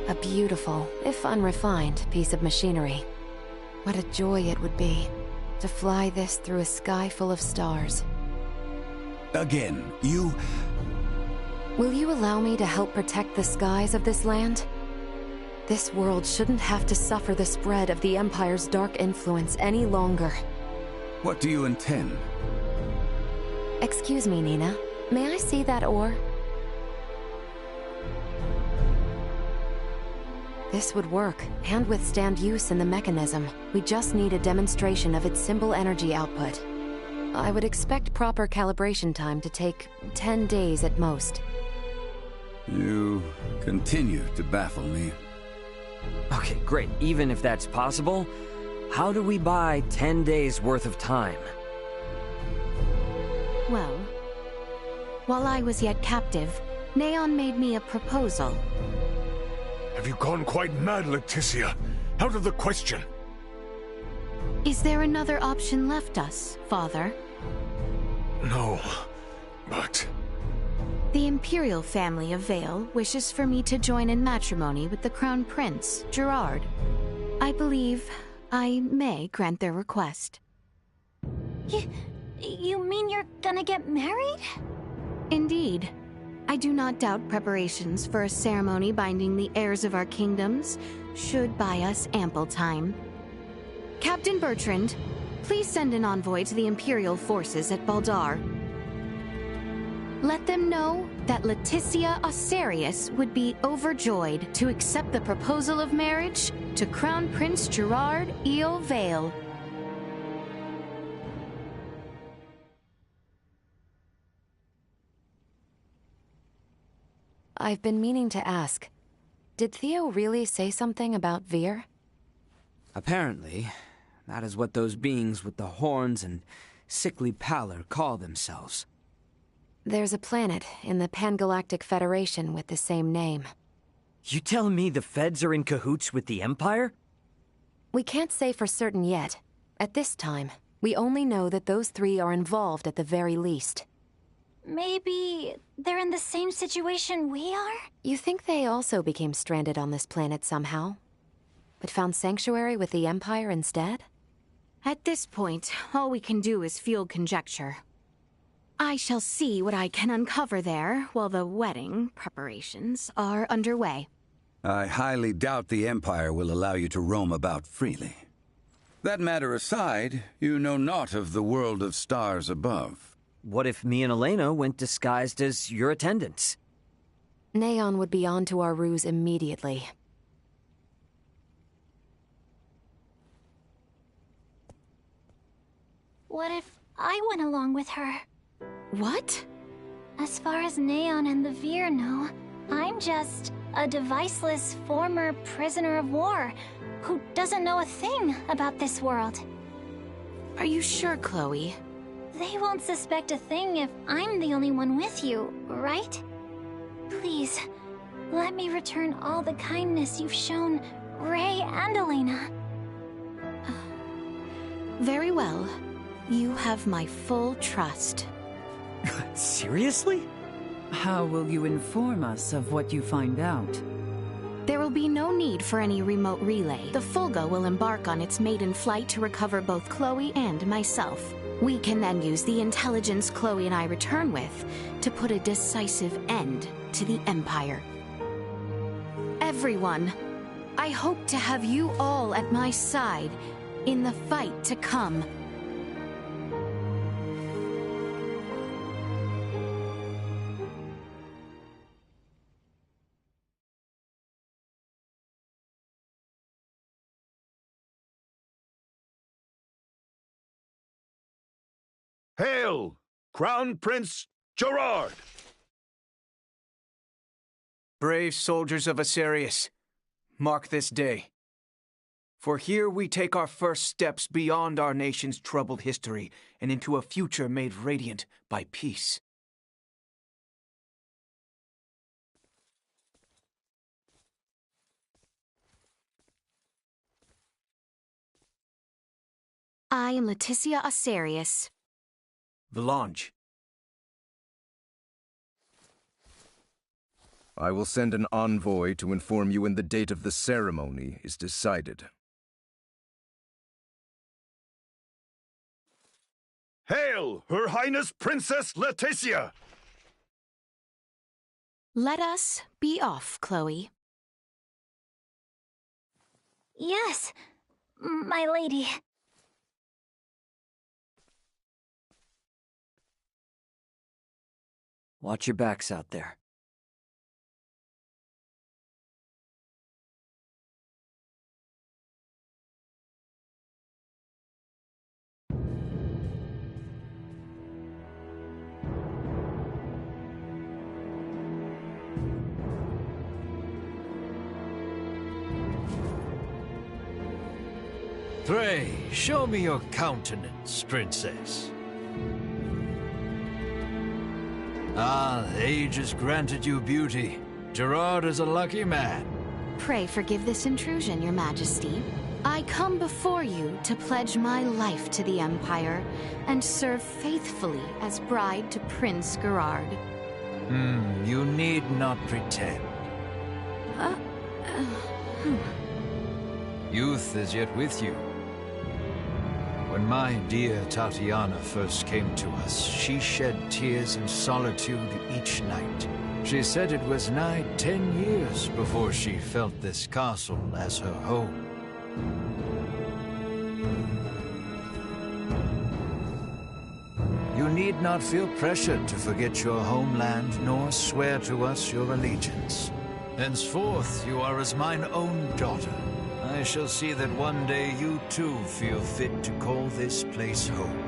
A beautiful, if unrefined, piece of machinery. What a joy it would be to fly this through a sky full of stars. Again, you... Will you allow me to help protect the skies of this land? This world shouldn't have to suffer the spread of the Empire's dark influence any longer. What do you intend? Excuse me, Nina. May I see that ore? This would work, and withstand use in the mechanism. We just need a demonstration of its simple energy output. I would expect proper calibration time to take 10 days at most. You continue to baffle me. Okay, great. Even if that's possible, how do we buy 10 days worth of time? Well, while I was yet captive, Neon made me a proposal. Have you gone quite mad, Leticia? Out of the question. Is there another option left us, Father? No, but... The Imperial family of Vale wishes for me to join in matrimony with the Crown Prince, Gerard. I believe I may grant their request. You mean you're gonna get married? Indeed. I do not doubt preparations for a ceremony binding the heirs of our kingdoms should buy us ample time. Captain Bertrand, please send an envoy to the Imperial forces at Baldar. Let them know that Leticia Osarius would be overjoyed to accept the proposal of marriage to Crown Prince Gerard Eo Vale. I've been meaning to ask, did Theo really say something about Vir? Apparently, that is what those beings with the horns and sickly pallor call themselves. There's a planet in the Pangalactic Federation with the same name. You telling me the Feds are in cahoots with the Empire? We can't say for certain yet. At this time, we only know that those 3 are involved at the very least. Maybe they're in the same situation we are? You think they also became stranded on this planet somehow? But found sanctuary with the Empire instead? At this point, all we can do is field conjecture. I shall see what I can uncover there while the wedding preparations are underway. I highly doubt the Empire will allow you to roam about freely. That matter aside, you know naught of the world of stars above. What if me and Elena went disguised as your attendants? Neon would be on to our ruse immediately. What if I went along with her? What? As far as Neon and the Vir know, I'm just a deviceless former prisoner of war who doesn't know a thing about this world. Are you sure, Chloe? They won't suspect a thing if I'm the only one with you, right? Please, let me return all the kindness you've shown Ray and Elena. Very well. You have my full trust. Seriously? How will you inform us of what you find out? There will be no need for any remote relay. The Fulga will embark on its maiden flight to recover both Chloe and myself. We can then use the intelligence Chloe and I return with to put a decisive end to the Empire. Everyone, I hope to have you all at my side in the fight to come. Hail, Crown Prince Gerard! Brave soldiers of Asarius, mark this day. For here we take our first steps beyond our nation's troubled history and into a future made radiant by peace. I am Leticia Asarius. Valange. I will send an envoy to inform you when the date of the ceremony is decided. Hail, Her Highness Princess Leticia! Let us be off, Chloe. Yes, my lady. Watch your backs out there. Pray, show me your countenance, Princess. Ah, age has granted you beauty. Gerard is a lucky man. Pray forgive this intrusion, Your Majesty. I come before you to pledge my life to the Empire and serve faithfully as bride to Prince Gerard. You need not pretend. Youth is yet with you. When my dear Tatiana first came to us, she shed tears in solitude each night. She said it was nigh 10 years before she felt this castle as her home. You need not feel pressured to forget your homeland, nor swear to us your allegiance. Henceforth, you are as mine own daughter. I shall see that one day you too feel fit to call this place home.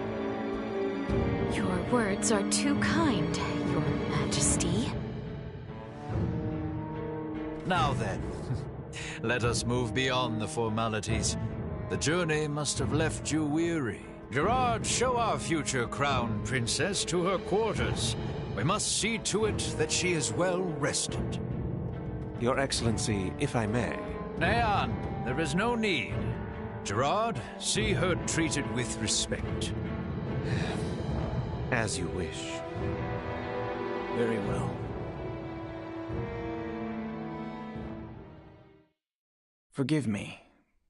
Your words are too kind, Your Majesty. Now then, let us move beyond the formalities. The journey must have left you weary. Gerard, show our future crown princess to her quarters. We must see to it that she is well rested. Your Excellency, if I may. Neon, there is no need. Gerard, see her treated with respect. As you wish. Very well. Forgive me,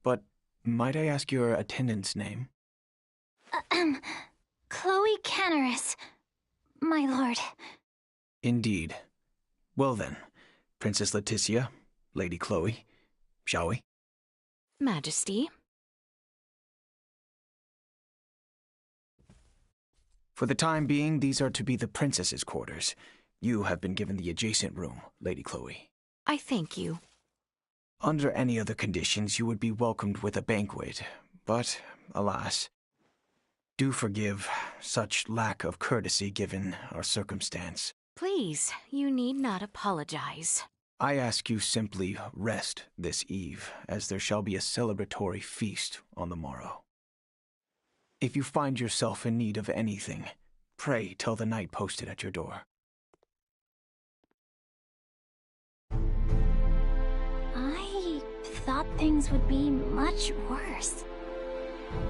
but might I ask your attendant's name? Chloe Canaris, my lord. Indeed. Well then, Princess Leticia, Lady Chloe, shall we? Majesty. For the time being, these are to be the princess's quarters. You have been given the adjacent room, Lady Chloe. I thank you. Under any other conditions, you would be welcomed with a banquet, but, alas, do forgive such lack of courtesy given our circumstance. Please, you need not apologize. I ask you simply rest this eve, as there shall be a celebratory feast on the morrow. If you find yourself in need of anything, pray tell the knight posted at your door. I thought things would be much worse.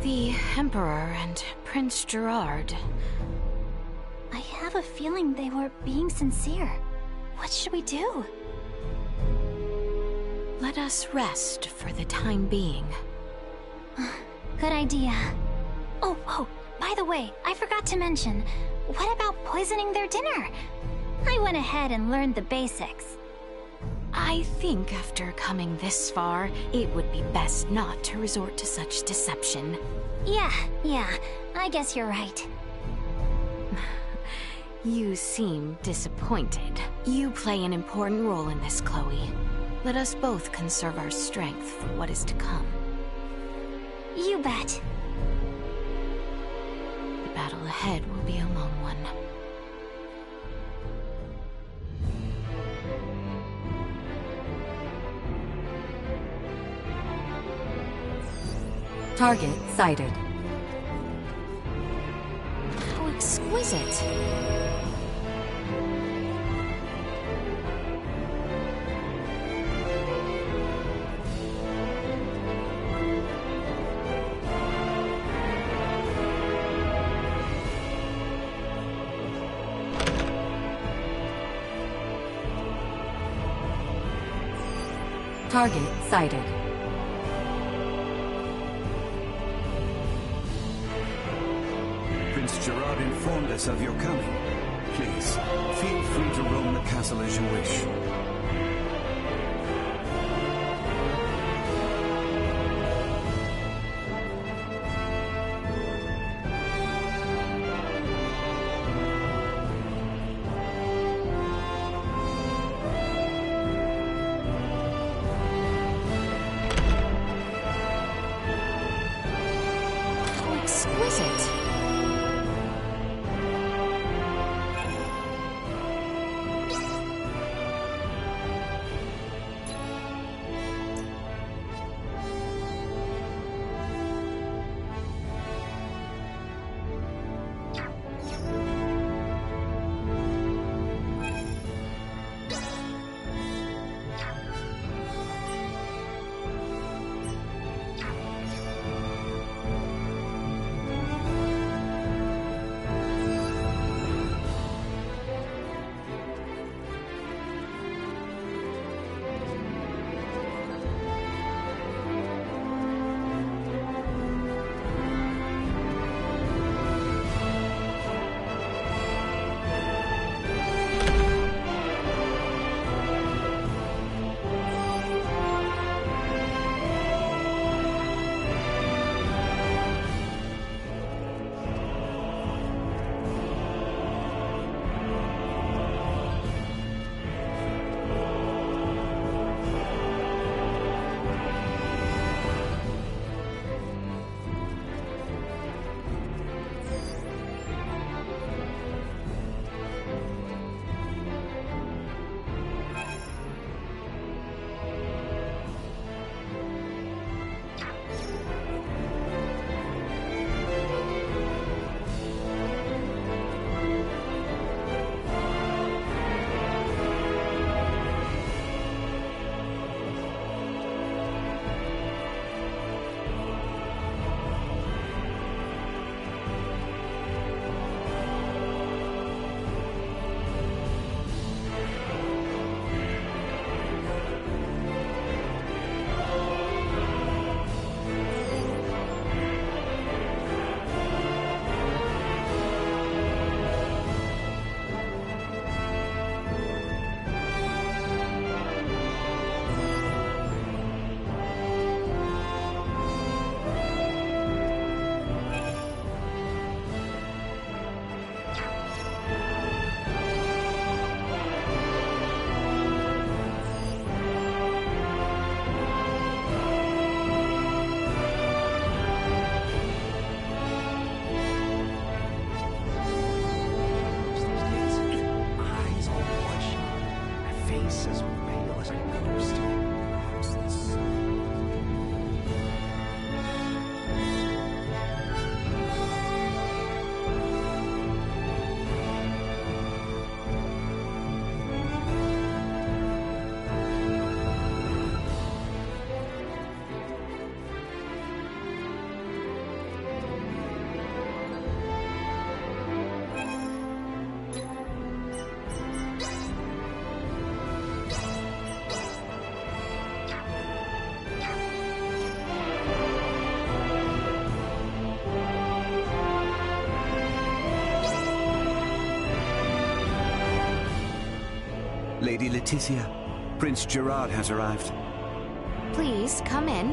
The Emperor and Prince Gerard. I have a feeling they were being sincere. What should we do? Let us rest for the time being. Good idea. Oh, by the way, I forgot to mention, what about poisoning their dinner? I went ahead and learned the basics. I think after coming this far, it would be best not to resort to such deception. Yeah, I guess you're right. You seem disappointed. You play an important role in this, Chloe. Let us both conserve our strength for what is to come. You bet. The battle ahead will be a long one. Target sighted. How exquisite. Target sighted. Prince Gerard informed us of your coming. Please, feel free to roam the castle as you wish. Exquisite. Lady Leticia, Prince Gerard has arrived. Please, come in.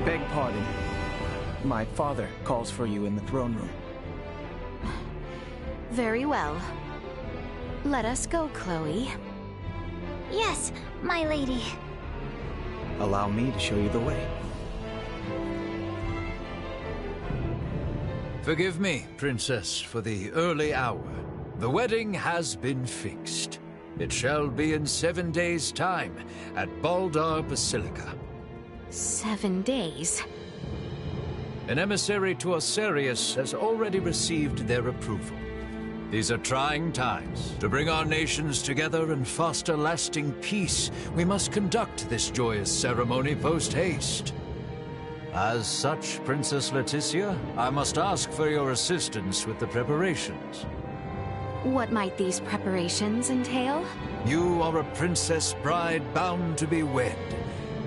Beg pardon. My father calls for you in the throne room. Very well. Let us go, Chloe. Yes, my lady. Allow me to show you the way. Forgive me, Princess, for the early hour. The wedding has been fixed. It shall be in 7 days' time at Baldar Basilica. 7 days? An emissary to Osirius has already received their approval. These are trying times. To bring our nations together and foster lasting peace, we must conduct this joyous ceremony post-haste. As such, Princess Leticia, I must ask for your assistance with the preparations. What might these preparations entail? You are a princess bride bound to be wed.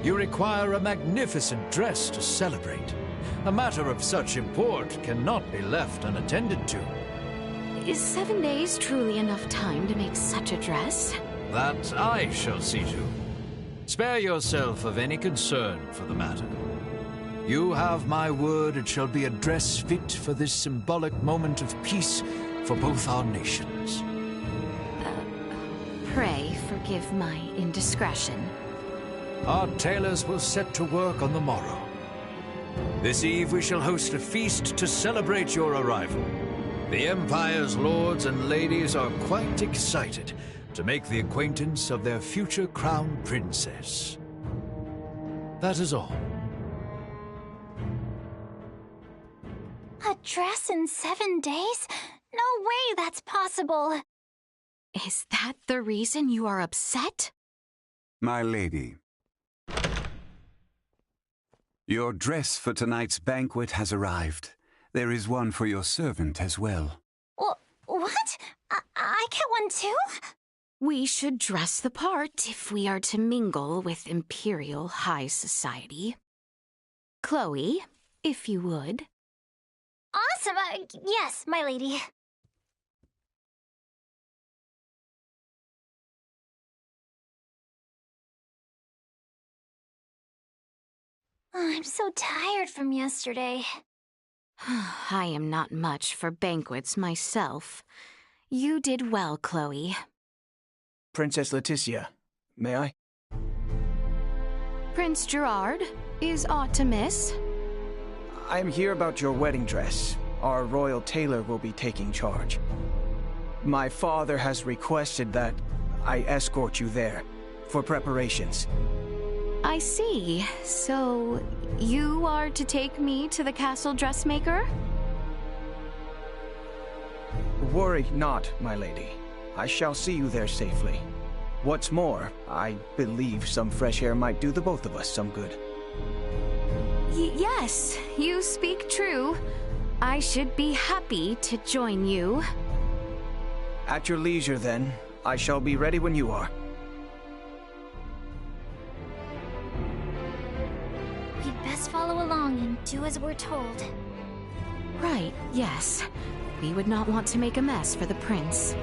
You require a magnificent dress to celebrate. A matter of such import cannot be left unattended to. Is 7 days truly enough time to make such a dress? That I shall see to. Spare yourself of any concern for the matter. You have my word it shall be a dress fit for this symbolic moment of peace for both our nations. Pray forgive my indiscretion. Our tailors will set to work on the morrow. This eve we shall host a feast to celebrate your arrival. The Empire's lords and ladies are quite excited to make the acquaintance of their future crown princess. That is all. A dress in 7 days? No way that's possible. Is that the reason you are upset? My lady, your dress for tonight's banquet has arrived. There is one for your servant as well. What? I get one too? We should dress the part if we are to mingle with Imperial High Society. Chloe, if you would. Awesome! Yes, my lady. I'm so tired from yesterday. I am not much for banquets myself. You did well, Chloe. Princess Leticia, may I? Prince Gerard, is aught to miss? I am here about your wedding dress. Our royal tailor will be taking charge. My father has requested that I escort you there for preparations. I see. So, you are to take me to the castle dressmaker? Worry not, my lady. I shall see you there safely. What's more, I believe some fresh air might do the both of us some good. Yes, you speak true. I should be happy to join you. At your leisure, then. I shall be ready when you are. We'd best follow along and do as we're told. Right, yes. We would not want to make a mess for the prince.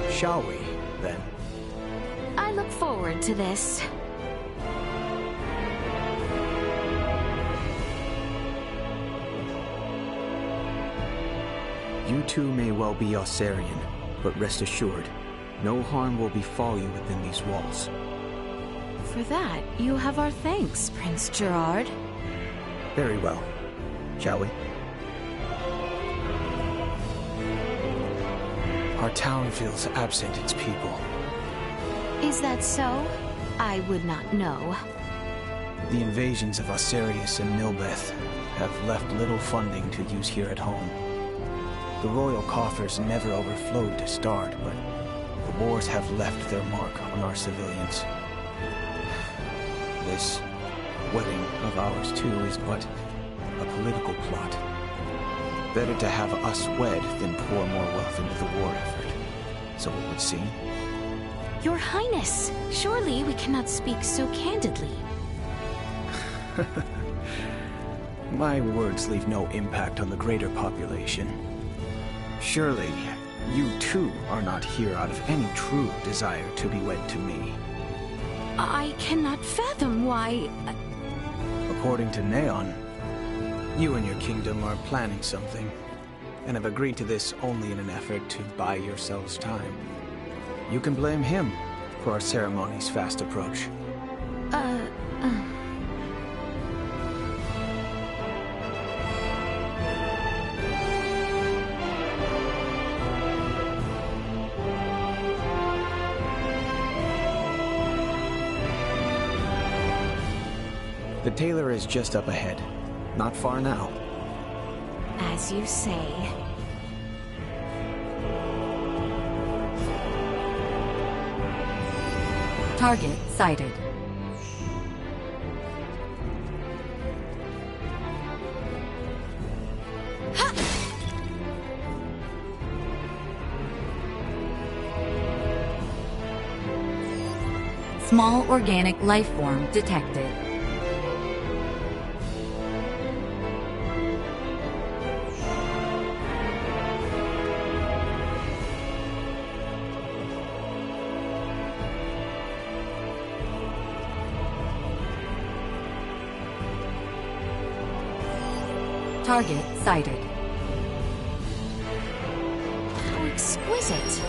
Shall we, then? I look forward to this. You too may well be Osirian, but rest assured, no harm will befall you within these walls. For that, you have our thanks, Prince Gerard. Very well. Shall we? Our town feels absent its people. Is that so? I would not know. The invasions of Osirius and Milbeth have left little funding to use here at home. The royal coffers never overflowed to start, but the wars have left their mark on our civilians. This wedding of ours, too, is but a political plot. Better to have us wed than pour more wealth into the war effort. So it would seem. Your Highness, surely we cannot speak so candidly. My words leave no impact on the greater population. Surely, you too are not here out of any true desire to be wed to me. I cannot fathom why... According to Neon, you and your kingdom are planning something, and have agreed to this only in an effort to buy yourselves time. You can blame him for our ceremony's fast approach. The tailor is just up ahead. Not far now. As you say. Target sighted. Small organic life form detected. Target sighted. How exquisite.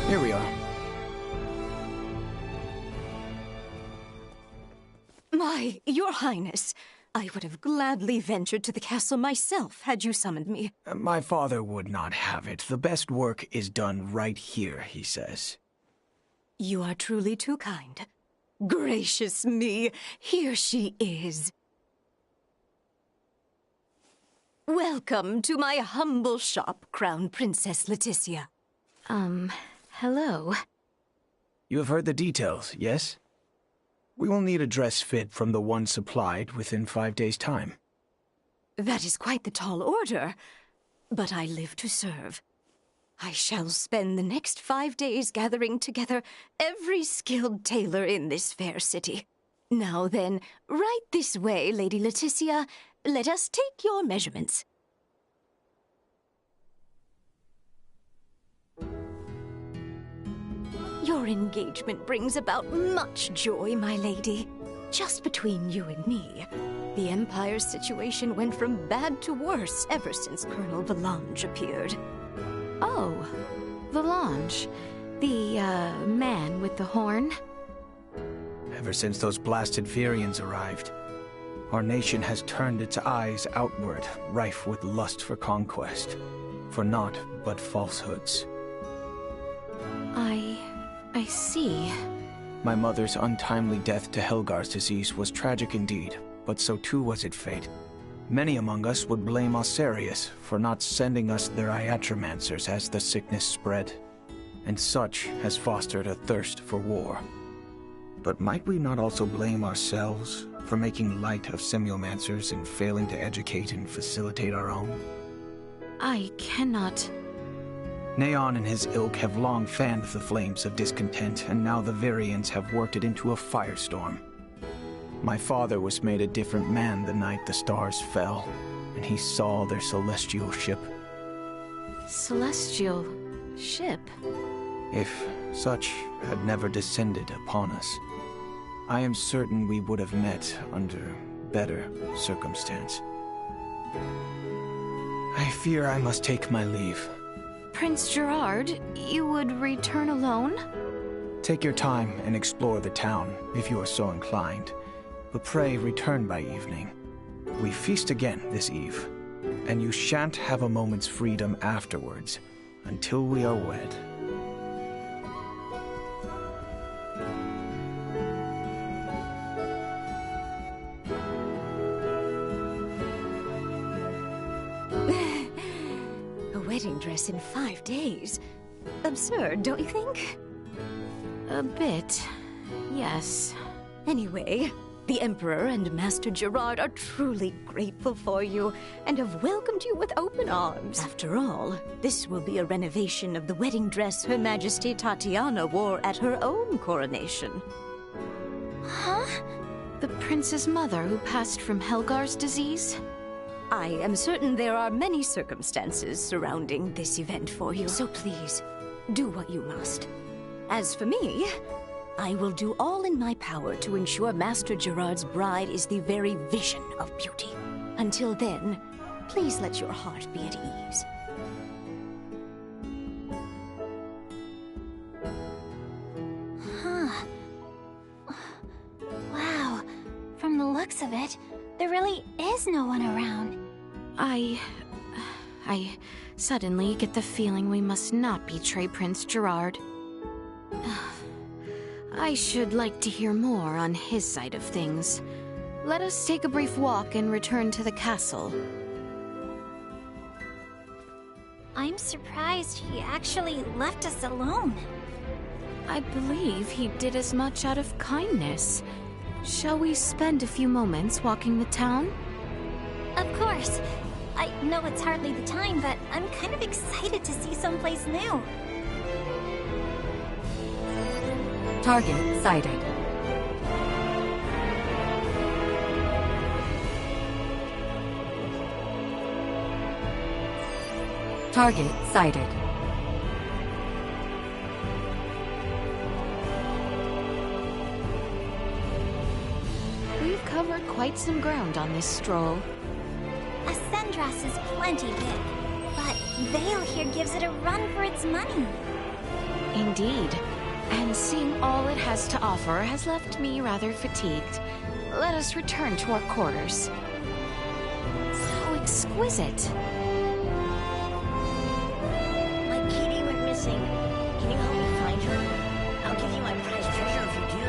Here we are. Your Highness, I would have gladly ventured to the castle myself had you summoned me. My father would not have it. The best work is done right here, he says. You are truly too kind. Gracious me, here she is. Welcome to my humble shop, Crown Princess Leticia. Hello. You have heard the details, yes? We will need a dress fit from the one supplied within 5 days' time. That is quite the tall order, but I live to serve. I shall spend the next 5 days gathering together every skilled tailor in this fair city. Now then, right this way, Lady Leticia. Let us take your measurements. Your engagement brings about much joy, my lady. Just between you and me, the Empire's situation went from bad to worse ever since Colonel Valange appeared. Oh, Valange. The, man with the horn? Ever since those blasted Virians arrived, our nation has turned its eyes outward, rife with lust for conquest, for naught but falsehoods. I see. My mother's untimely death to Helgar's disease was tragic indeed, but so too was its fate. Many among us would blame Osarius for not sending us their iatromancers as the sickness spread, and such has fostered a thirst for war. But might we not also blame ourselves for making light of semiomancers and failing to educate and facilitate our own? I cannot... Neon and his ilk have long fanned the flames of discontent, and now the Virians have worked it into a firestorm. My father was made a different man the night the stars fell, and he saw their celestial ship. Celestial ship? If such had never descended upon us, I am certain we would have met under better circumstance. I fear I must take my leave. Prince Gerard, you would return alone? Take your time and explore the town, if you are so inclined. But pray return by evening. We feast again this eve, and you shan't have a moment's freedom afterwards, until we are wed. A wedding dress in 5 days? Absurd, don't you think? A bit, yes. Anyway, the Emperor and Master Gerard are truly grateful for you and have welcomed you with open arms. After all, this will be a renovation of the wedding dress Her Majesty Tatiana wore at her own coronation. Huh? The prince's mother who passed from Helgar's disease? I am certain there are many circumstances surrounding this event for you, so please, do what you must. As for me, I will do all in my power to ensure Master Gerard's bride is the very vision of beauty. Until then, please let your heart be at ease. Huh. Wow. From the looks of it, there really is no one around. I suddenly get the feeling we must not betray Prince Gerard. I should like to hear more on his side of things. Let us take a brief walk and return to the castle. I'm surprised he actually left us alone. I believe he did as much out of kindness. Shall we spend a few moments walking the town? Of course. I know it's hardly the time, but I'm kind of excited to see someplace new. Target sighted. Target sighted. We've covered quite some ground on this stroll. Ascendras is plenty big, but Vale here gives it a run for its money. Indeed. And seeing all it has to offer has left me rather fatigued. Let us return to our quarters. So exquisite. My kitty went missing. Can you help me find her? I'll give you my prized treasure if you do.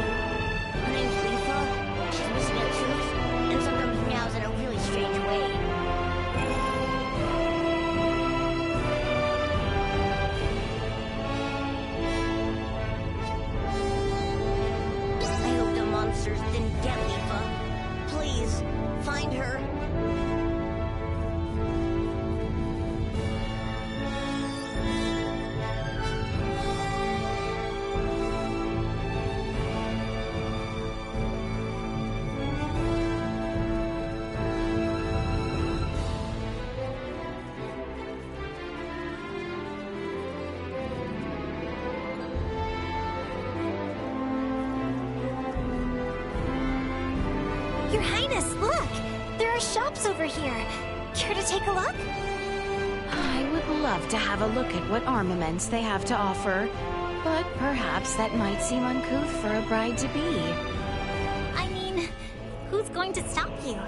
Her name's Leafa. She's missing a tooth, and sometimes meows in a really strange way. Monsters didn't get Leafa. Please, find her. Your Highness, look! There are shops over here. Care to take a look? I would love to have a look at what armaments they have to offer, but perhaps that might seem uncouth for a bride-to-be. I mean, who's going to stop you?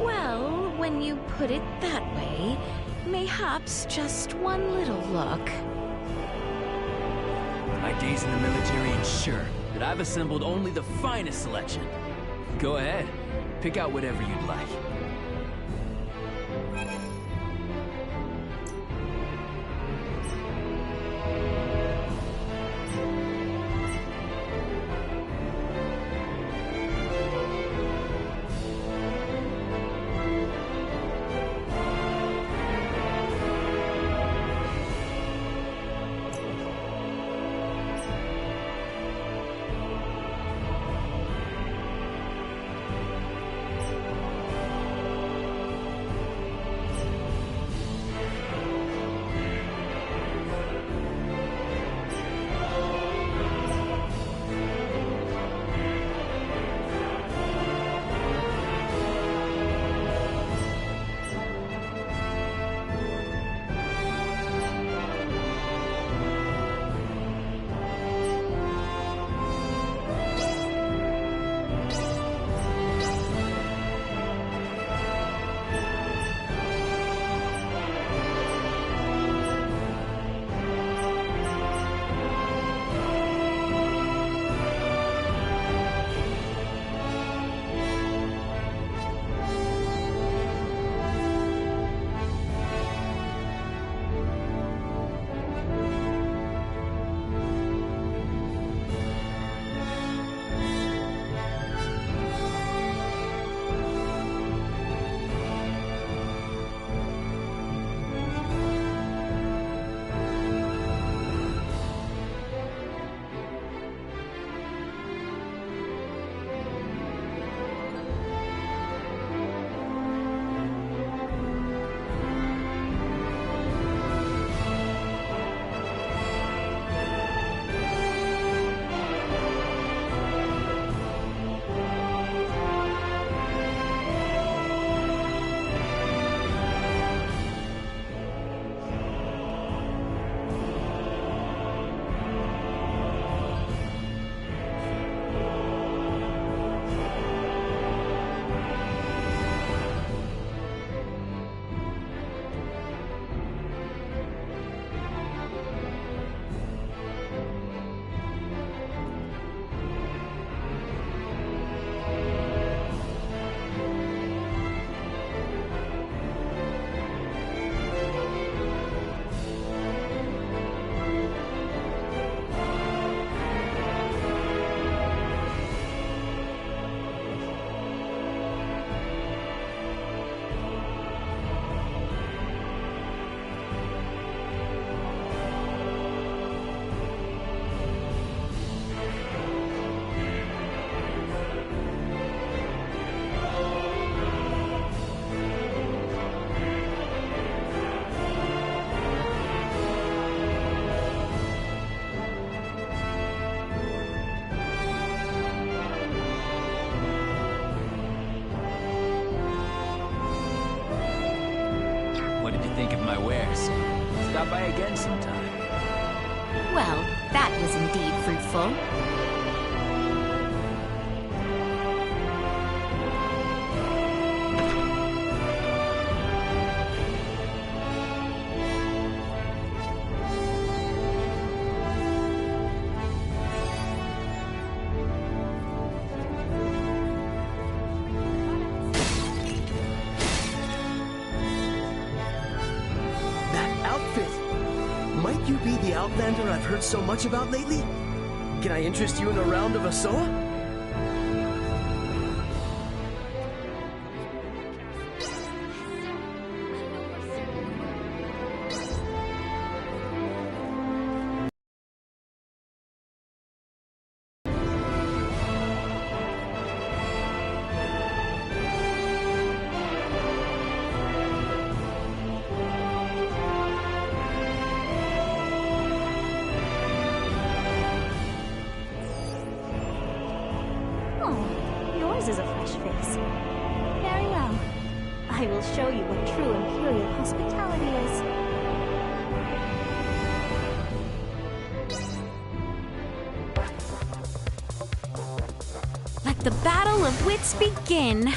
Well, when you put it that way, mayhaps just one little look. My days in the military ensure that I've assembled only the finest selection. Go ahead, pick out whatever you'd like. Stop by again sometime. Well, that was indeed fruitful. Might you be the Outlander I've heard so much about lately? Can I interest you in a round of Asoa? Is a fresh face. Very well. I will show you what true Imperial hospitality is. Let the battle of wits begin.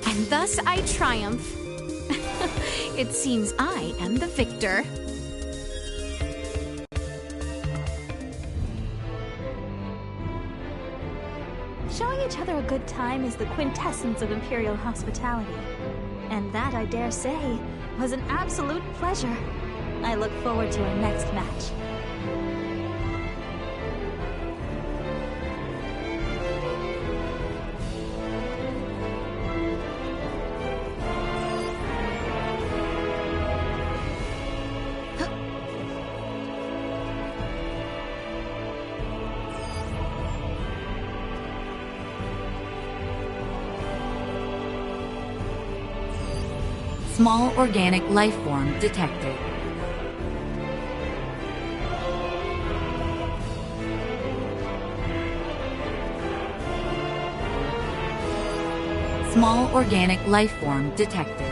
And thus I triumph. It seems I am the victor. Showing each other a good time is the quintessence of Imperial hospitality. And that, I dare say, was an absolute pleasure. I look forward to our next match. Small organic life form detected. Small organic life form detected.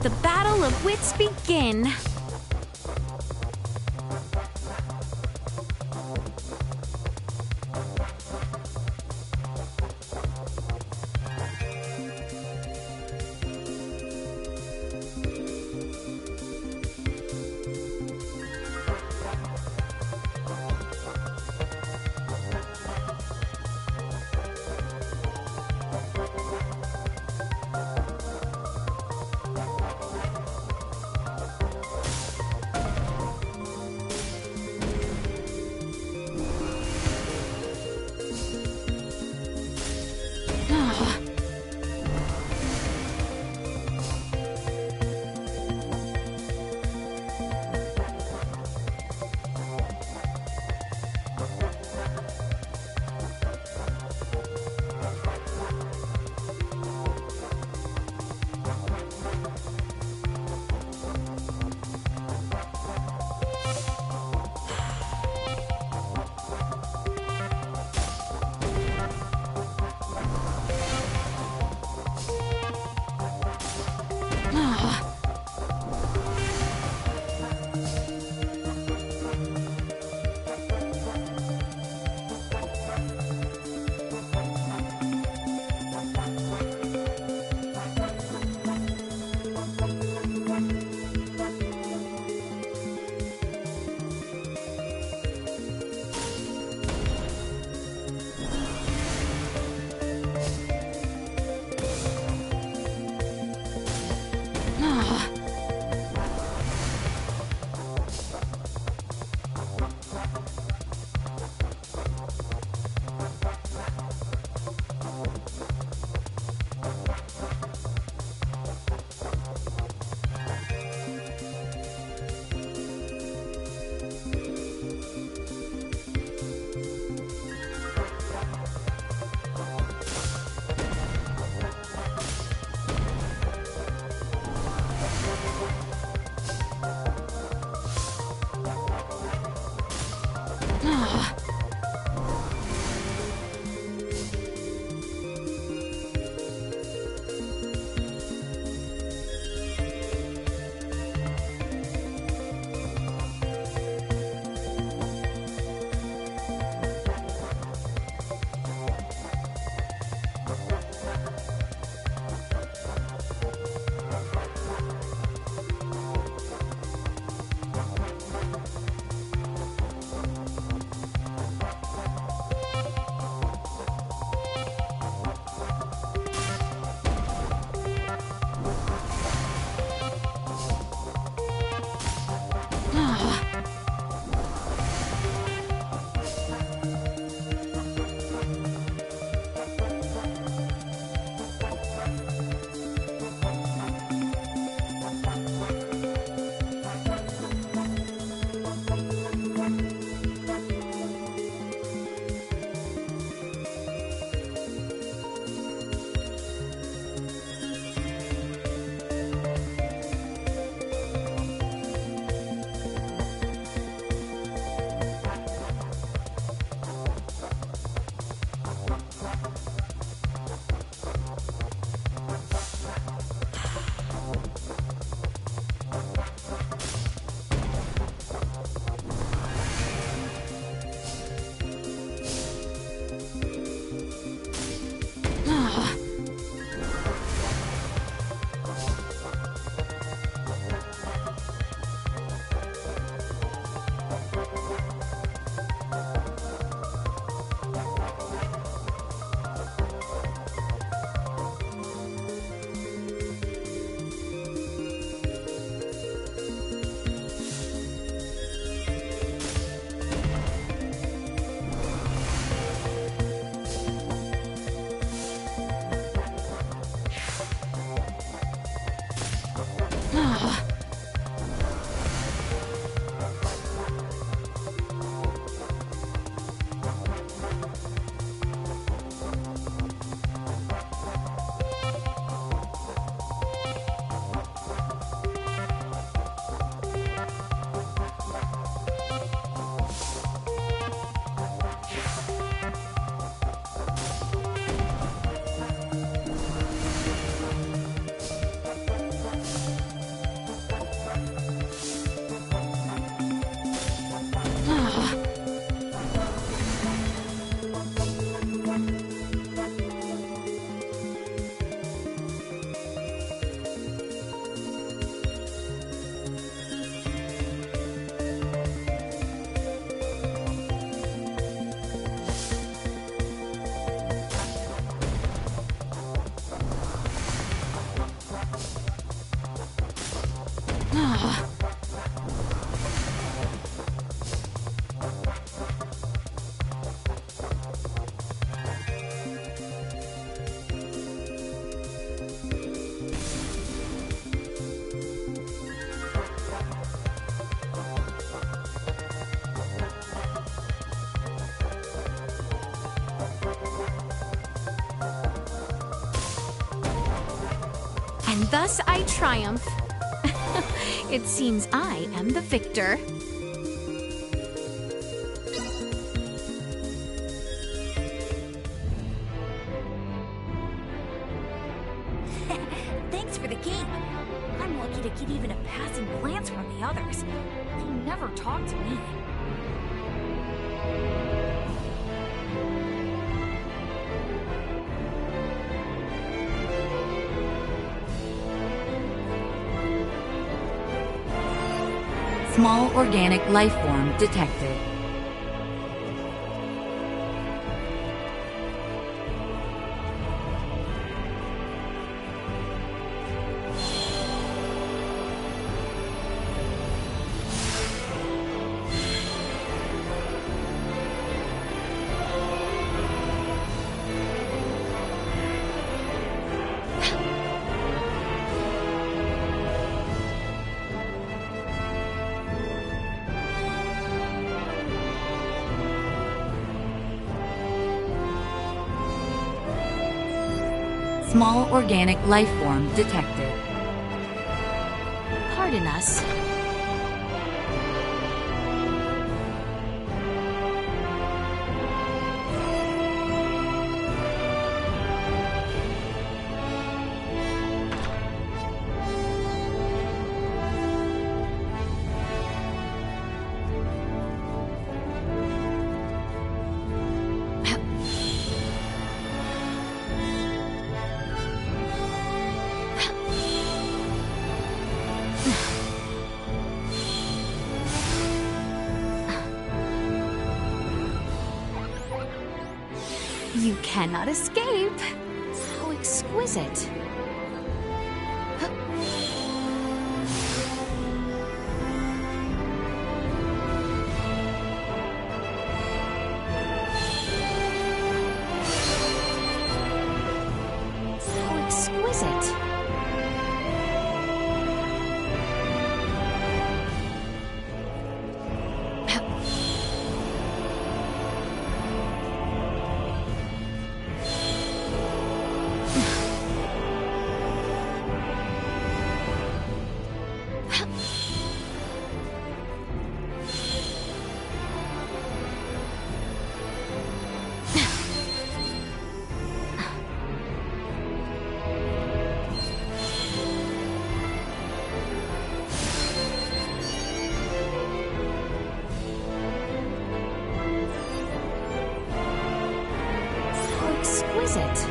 the battle of wits begin. And thus I triumph. It seems I am the victor. Thanks for the game. I'm lucky to get even a passing glance from the others. They never talk to me. Small organic life form detected. Small organic life form detected. Pardon us. You cannot escape. How exquisite. How exquisite. Exquisite.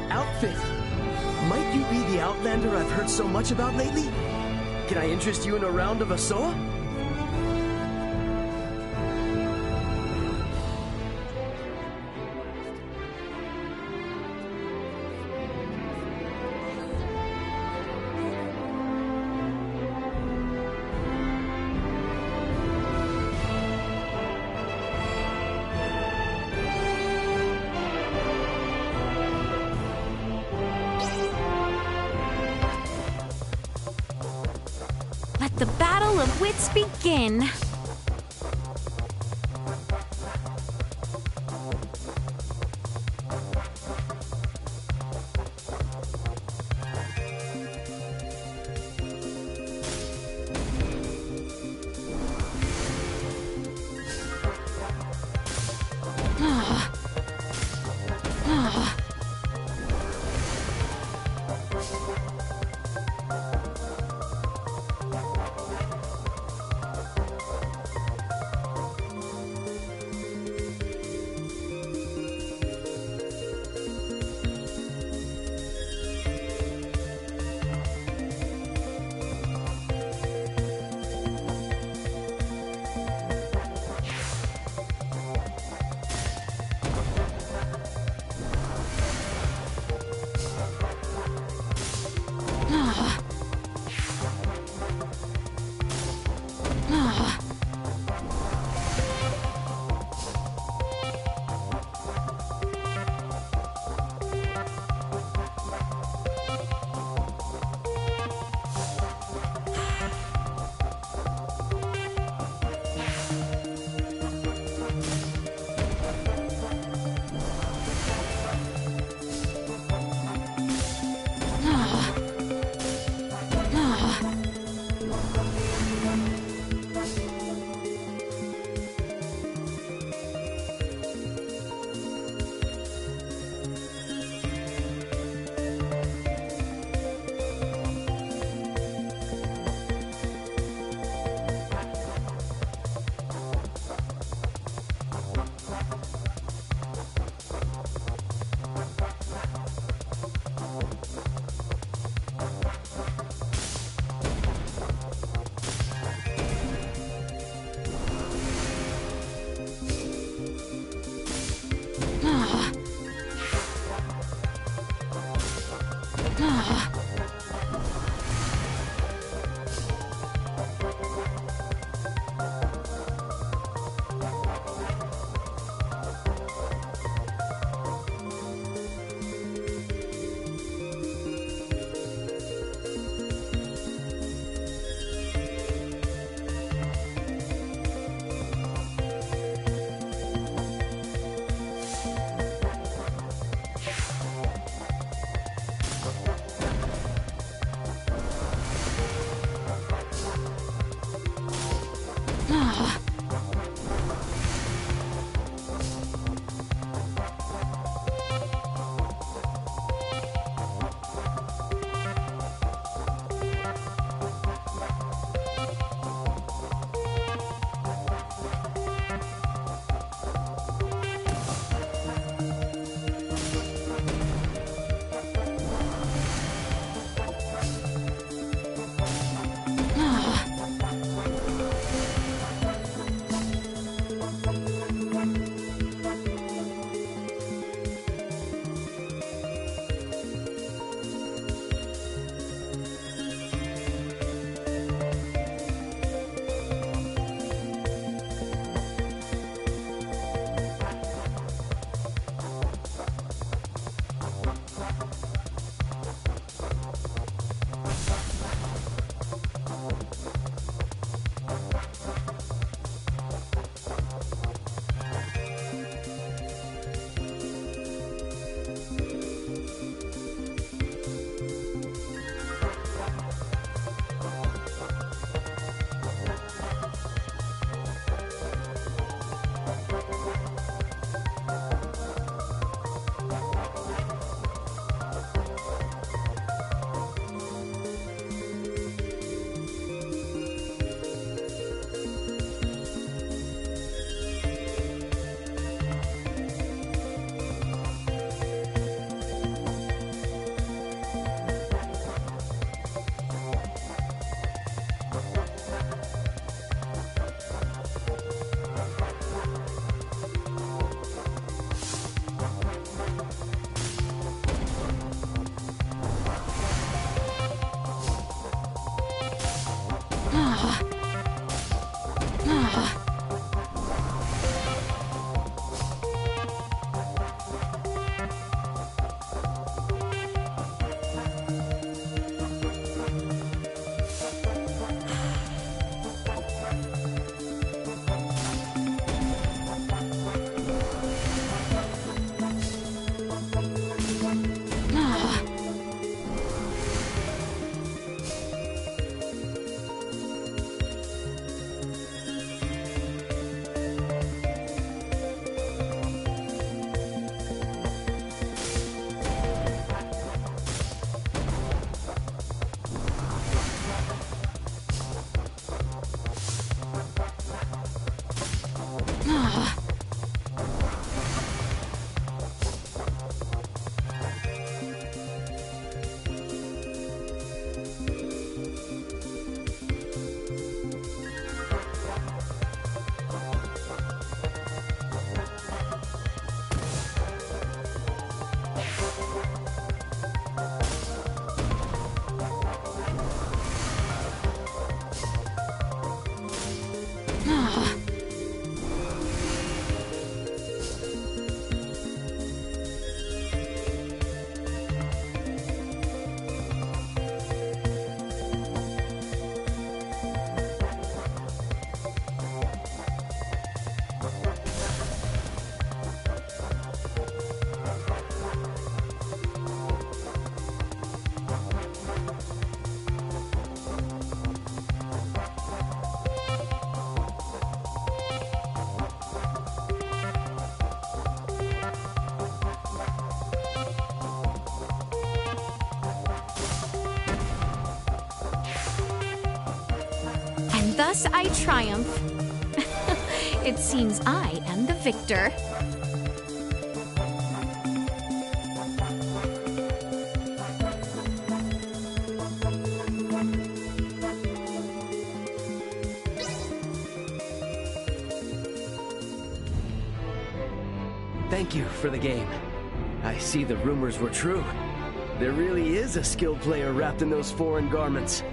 Outfit. Might you be the Outlander I've heard so much about lately? Can I interest you in a round of Asoa? let the battle of wits begin. Thus I triumph. It seems I am the victor. Thank you for the game. I see the rumors were true. There really is a skilled player wrapped in those foreign garments.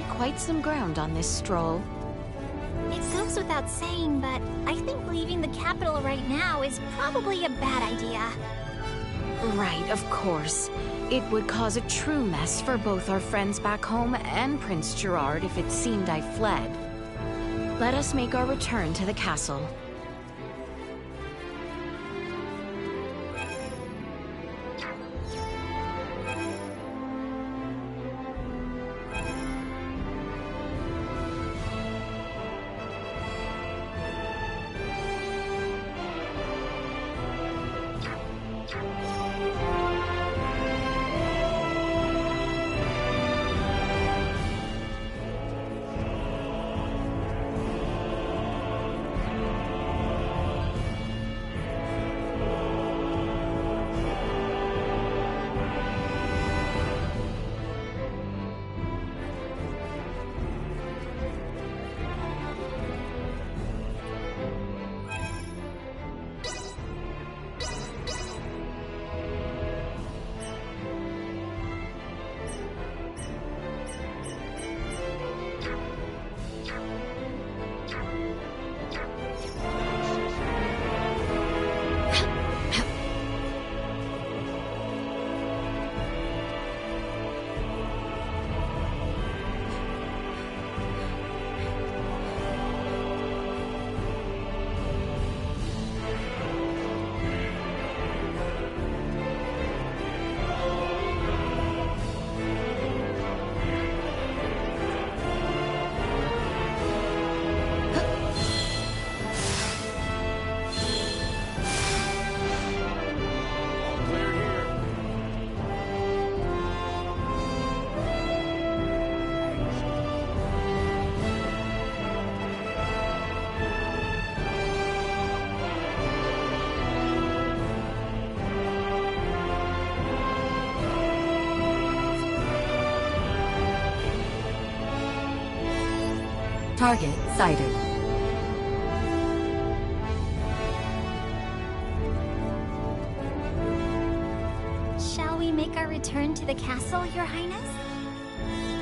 Quite some ground on this stroll. It goes without saying, but I think leaving the capital right now is probably a bad idea. Right, of course. It would cause a true mess for both our friends back home and Prince Gerard if it seemed I fled. Let us make our return to the castle. Target sighted. Shall we make our return to the castle, Your Highness?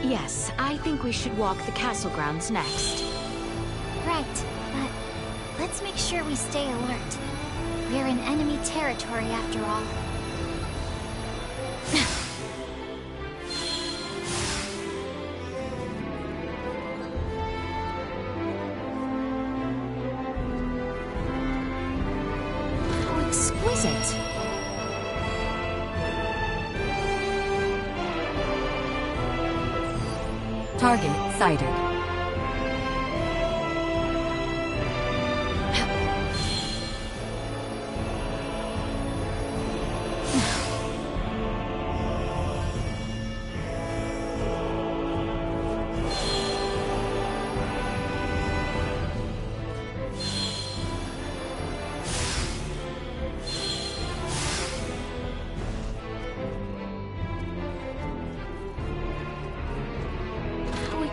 Yes, I think we should walk the castle grounds next. Right, but Let's make sure we stay alert. We're in enemy territory after all. How exquisite! Target sighted.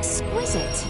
Exquisite.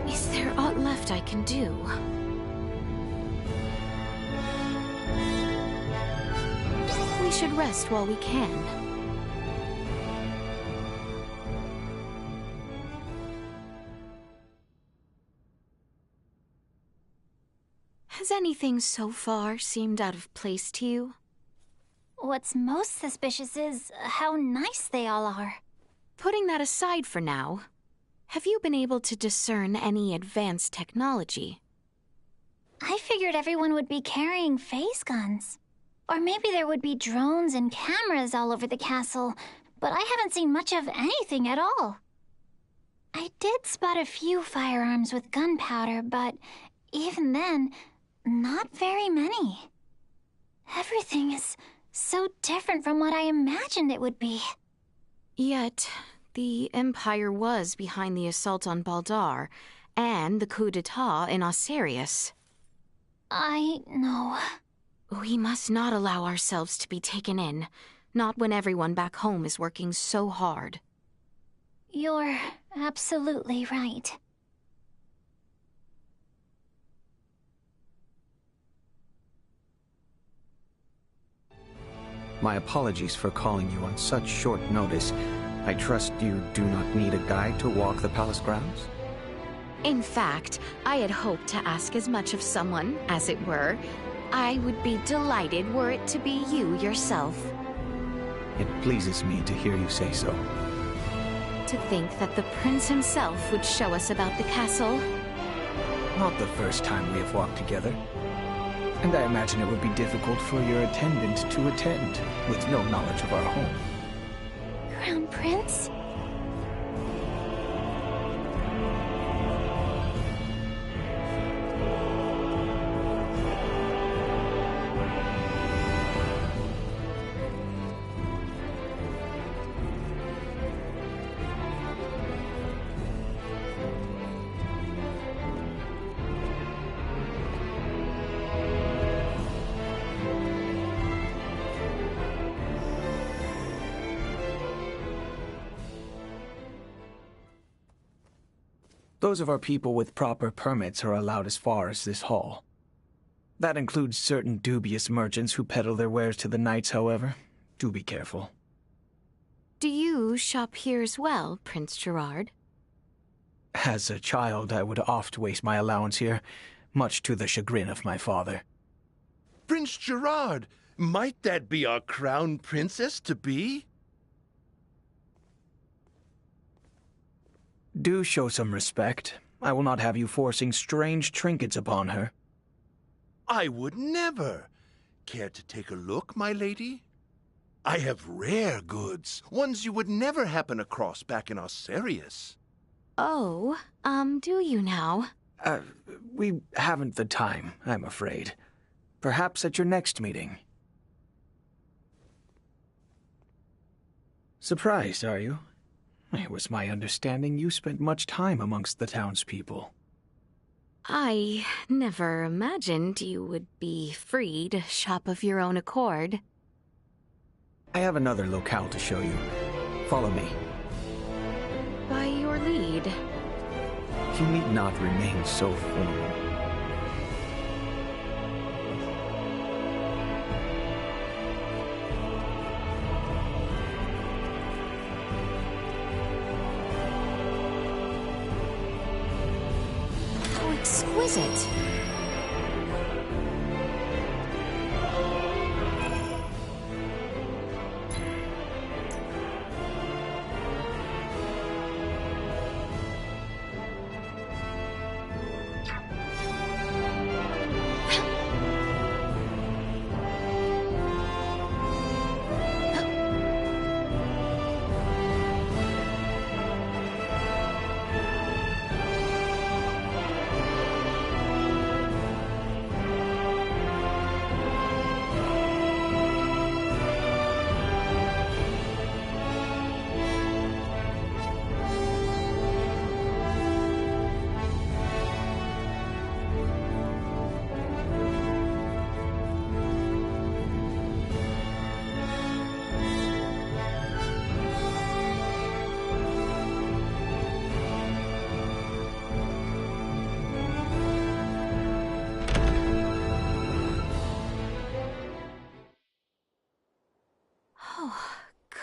Is there aught left I can do? We should rest while we can. Has anything so far seemed out of place to you? What's most suspicious is how nice they all are. Putting that aside for now, have you been able to discern any advanced technology? I figured everyone would be carrying phase guns. Or maybe there would be drones and cameras all over the castle, but I haven't seen much of anything at all. I did spot a few firearms with gunpowder, but even then, not very many. Everything is so different from what I imagined it would be. Yet, the Empire was behind the assault on Baldar and the coup d'etat in Osirius. I know. We must not allow ourselves to be taken in, not when everyone back home is working so hard. You're absolutely right. My apologies for calling you on such short notice. I trust you do not need a guide to walk the palace grounds? In fact, I had hoped to ask as much of someone, as it were. I would be delighted were it to be you yourself. It pleases me to hear you say so. To think that the prince himself would show us about the castle. Not the first time we have walked together. And I imagine it would be difficult for your attendant to attend, with no knowledge of our home. Crown Prince? Those of our people with proper permits are allowed as far as this hall. That includes certain dubious merchants who peddle their wares to the knights, however. Do be careful. Do you shop here as well, Prince Gerard? As a child, I would oft waste my allowance here, much to the chagrin of my father. Prince Gerard! Might that be our crown princess-to-be? Do show some respect. I will not have you forcing strange trinkets upon her. I would never. Care to take a look, my lady? I have rare goods, ones you would never happen across back in Osarius. Oh, do you now? We haven't the time, I'm afraid. Perhaps at your next meeting. Surprised, are you? It was my understanding you spent much time amongst the townspeople. I never imagined you would be free to shop of your own accord. I have another locale to show you. Follow me. By your lead. You need not remain so formal. How exquisite!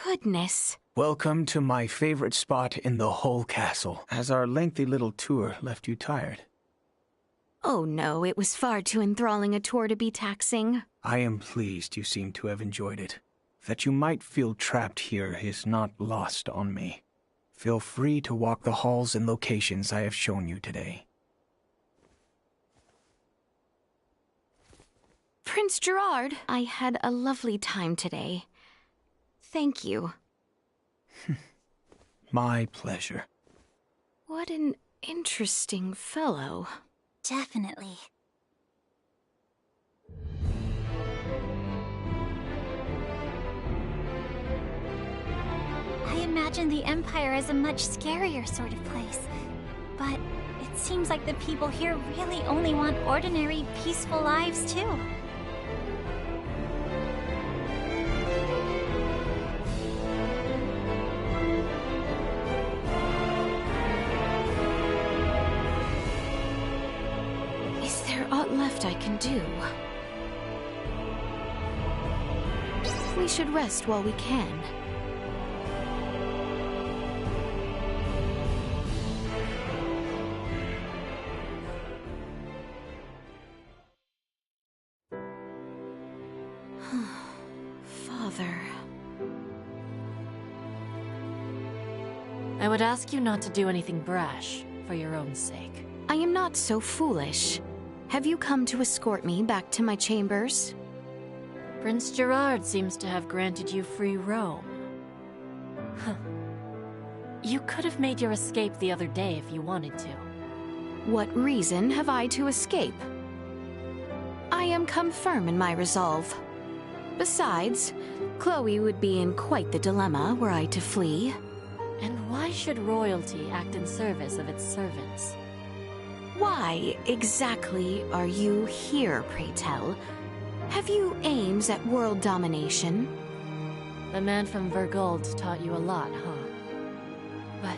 Goodness. Welcome to my favorite spot in the whole castle. Has our lengthy little tour left you tired? Oh no, it was far too enthralling a tour to be taxing. I am pleased you seem to have enjoyed it. That you might feel trapped here is not lost on me. Feel free to walk the halls and locations I have shown you today. Prince Gerard, I had a lovely time today. Thank you. My pleasure. What an interesting fellow. Definitely. I imagine the Empire as a much scarier sort of place. But it seems like the people here really only want ordinary, peaceful lives, too. Is there aught left I can do? We should rest while we can. Father. I would ask you not to do anything brash, for your own sake. I am not so foolish. Have you come to escort me back to my chambers? Prince Gerard seems to have granted you free roam. Huh. You could have made your escape the other day if you wanted to. What reason have I to escape? I am come firm in my resolve. Besides, Chloe would be in quite the dilemma were I to flee. And why should royalty act in service of its servants? Why exactly are you here, pray tell? Have you aims at world domination? The man from Vergold taught you a lot, huh? But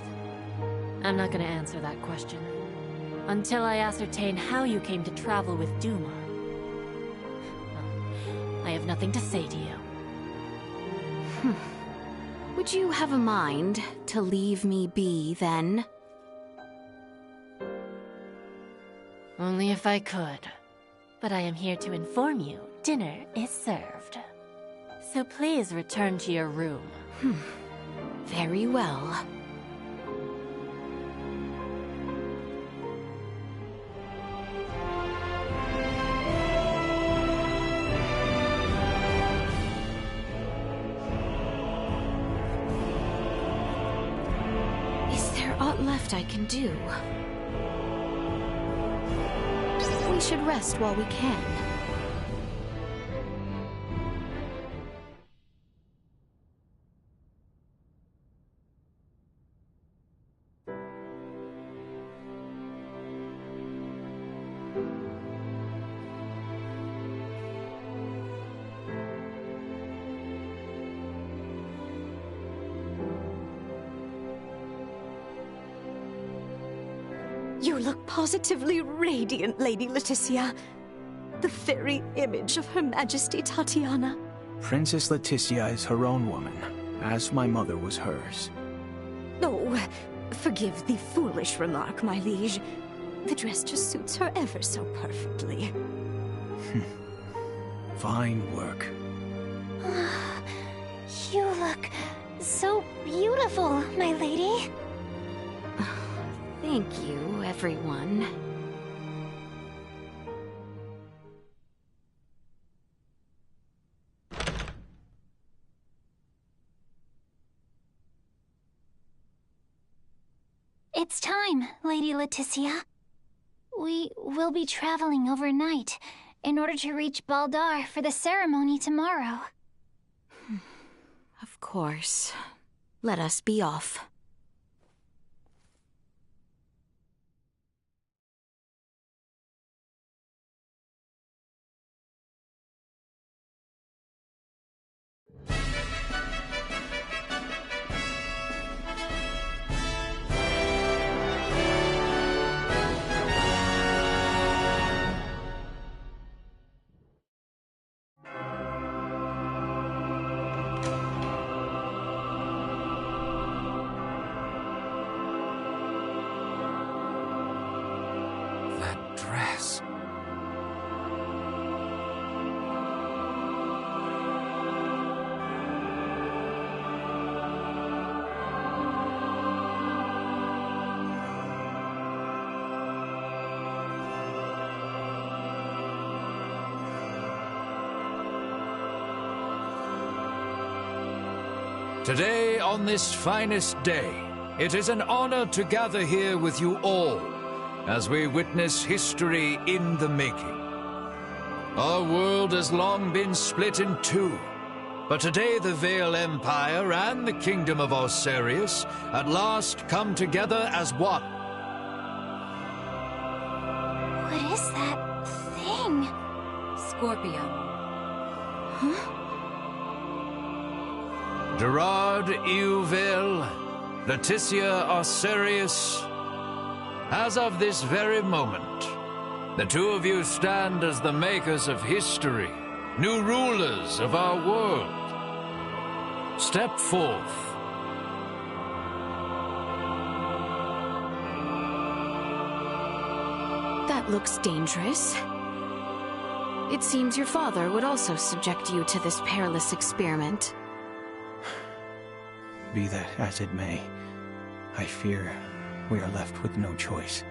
I'm not gonna answer that question until I ascertain how you came to travel with Duma. I have nothing to say to you. Would you have a mind to leave me be, then? Only if I could. But I am here to inform you dinner is served. So please return to your room. Very well. Is there aught left I can do? We should rest while we can. You look positively radiant, Lady Leticia. The very image of Her Majesty Tatiana. Princess Leticia is her own woman, as my mother was hers. Oh, forgive the foolish remark, my liege. The dress just suits her ever so perfectly. Fine work. You look so beautiful, my lady. Thank you, everyone. It's time, Lady Leticia. We will be traveling overnight in order to reach Baldar for the ceremony tomorrow. Of course. Let us be off. Dress. Today, on this finest day, it is an honor to gather here with you all as we witness history in the making. Our world has long been split in two, but today the Vale Empire and the Kingdom of Osarius at last come together as one. What is that thing? Scorpio. Huh? Gerard Euville, Leticia Osarius, as of this very moment, the two of you stand as the makers of history, new rulers of our world. Step forth. That looks dangerous. It seems your father would also subject you to this perilous experiment. Be that as it may, I fear we are left with no choice.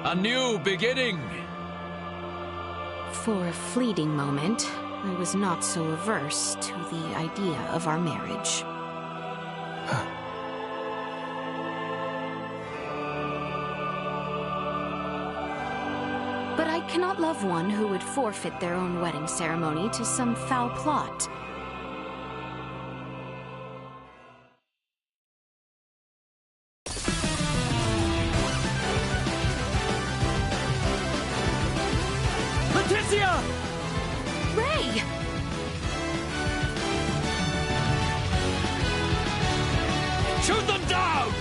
A new beginning! For a fleeting moment, I was not so averse to the idea of our marriage. But I cannot love one who would forfeit their own wedding ceremony to some foul plot. Leticia! Ray! Shoot them down!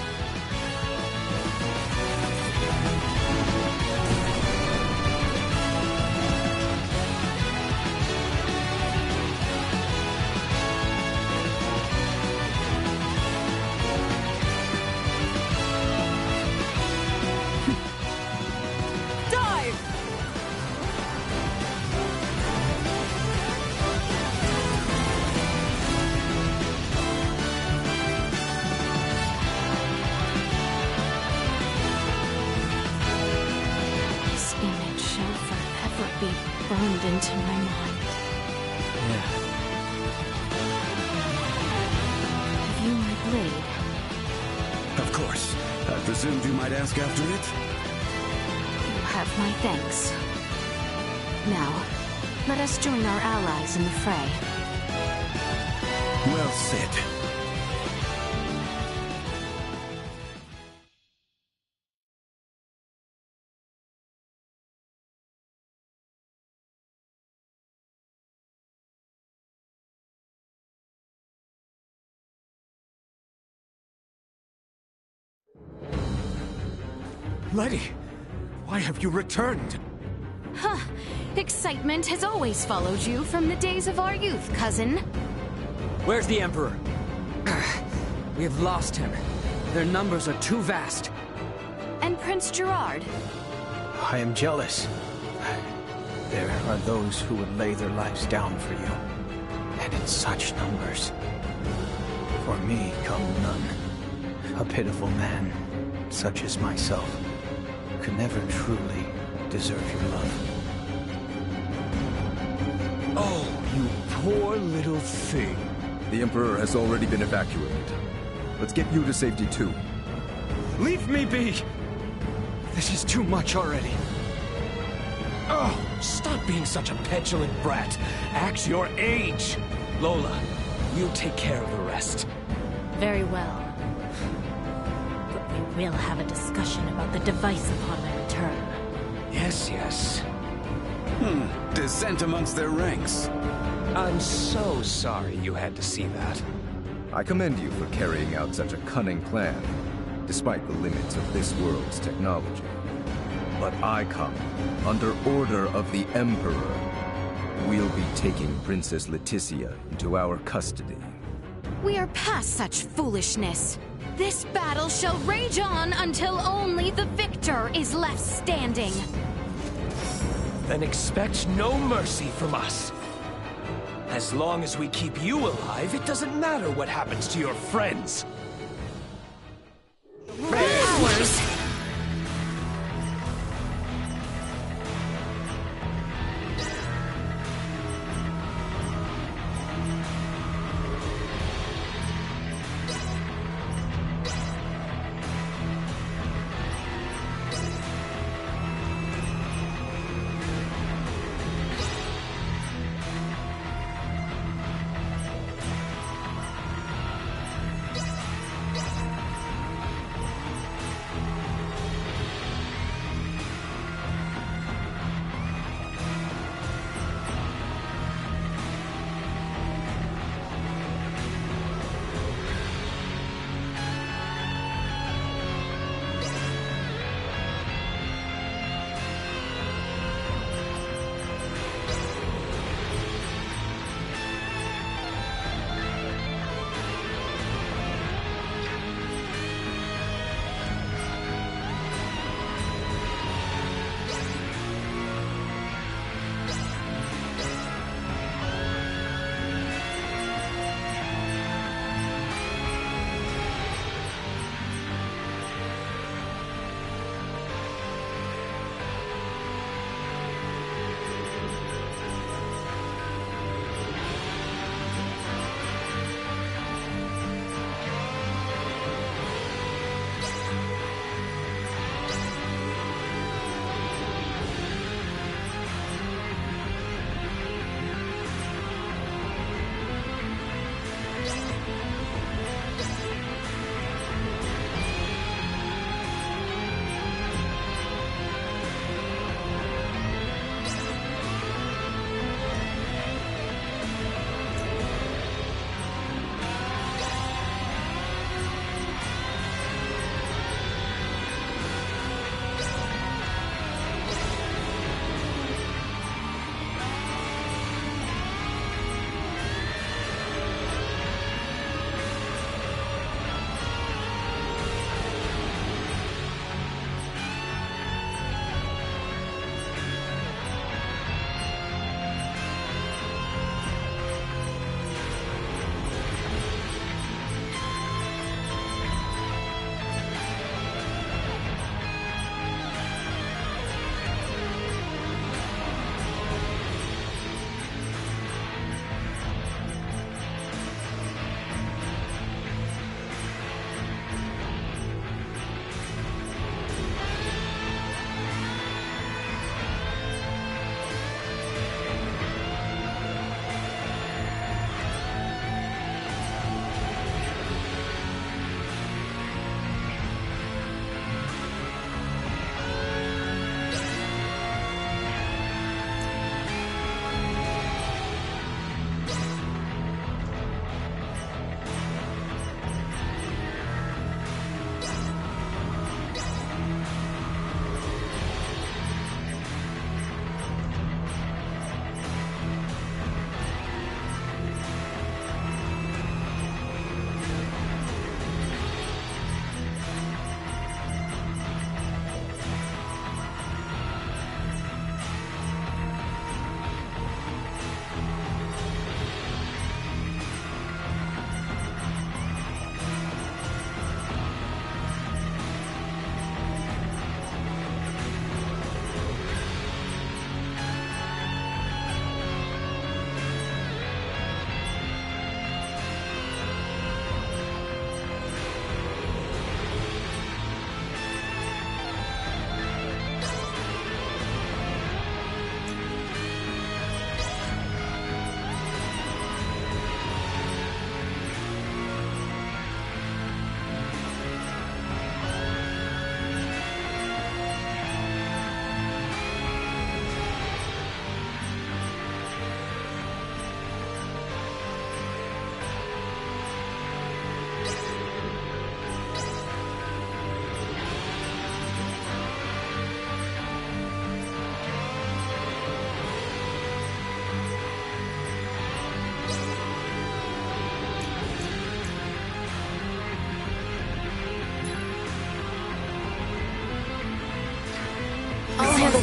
burned into my mind. Yeah. Have you my blade? Of course. I presumed you might ask after it? You have my thanks. Now, let us join our allies in the fray. Well said. Letty, why have you returned? Huh. Excitement has always followed you from the days of our youth, cousin. Where's the Emperor? We have lost him. Their numbers are too vast. And Prince Gerard. I am jealous. There are those who would lay their lives down for you. And in such numbers. For me come none. A pitiful man, such as myself, could never truly deserve your love. Oh, you poor little thing. The Emperor has already been evacuated. Let's get you to safety too. Leave me be! This is too much already. Oh, stop being such a petulant brat. Act your age. Lola, you take care of the rest. Very well. But we will have a discussion about the device upon my return. Yes, yes. Dissent amongst their ranks. I'm so sorry you had to see that. I commend you for carrying out such a cunning plan, despite the limits of this world's technology. But I come under order of the Emperor. We'll be taking Princess Leticia into our custody. We are past such foolishness. This battle shall rage on until only the victor is left standing. Then expect no mercy from us. As long as we keep you alive, it doesn't matter what happens to your friends. Ours!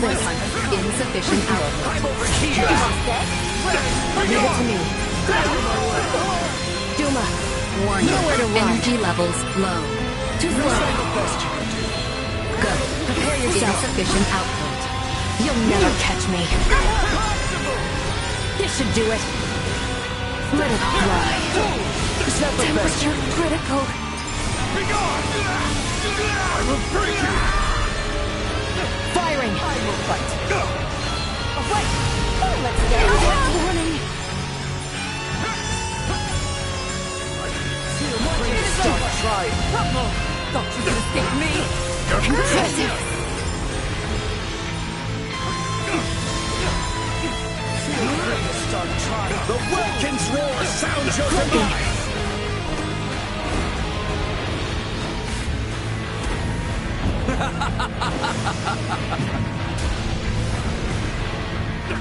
this. Insufficient output. I'm over here! Leave it to me. Duma, warning. Nowhere to run. Energy levels low. Too slow. Go. Prepare yourself. Insufficient output. You'll never catch me. This should do it. Let it fly. Temperature critical. I will break you! Firing! I will fight. Away! Let's get it. Warning! Stop trying. Thought you could escape me. Impressive! The Welkin's roar sounds your demise!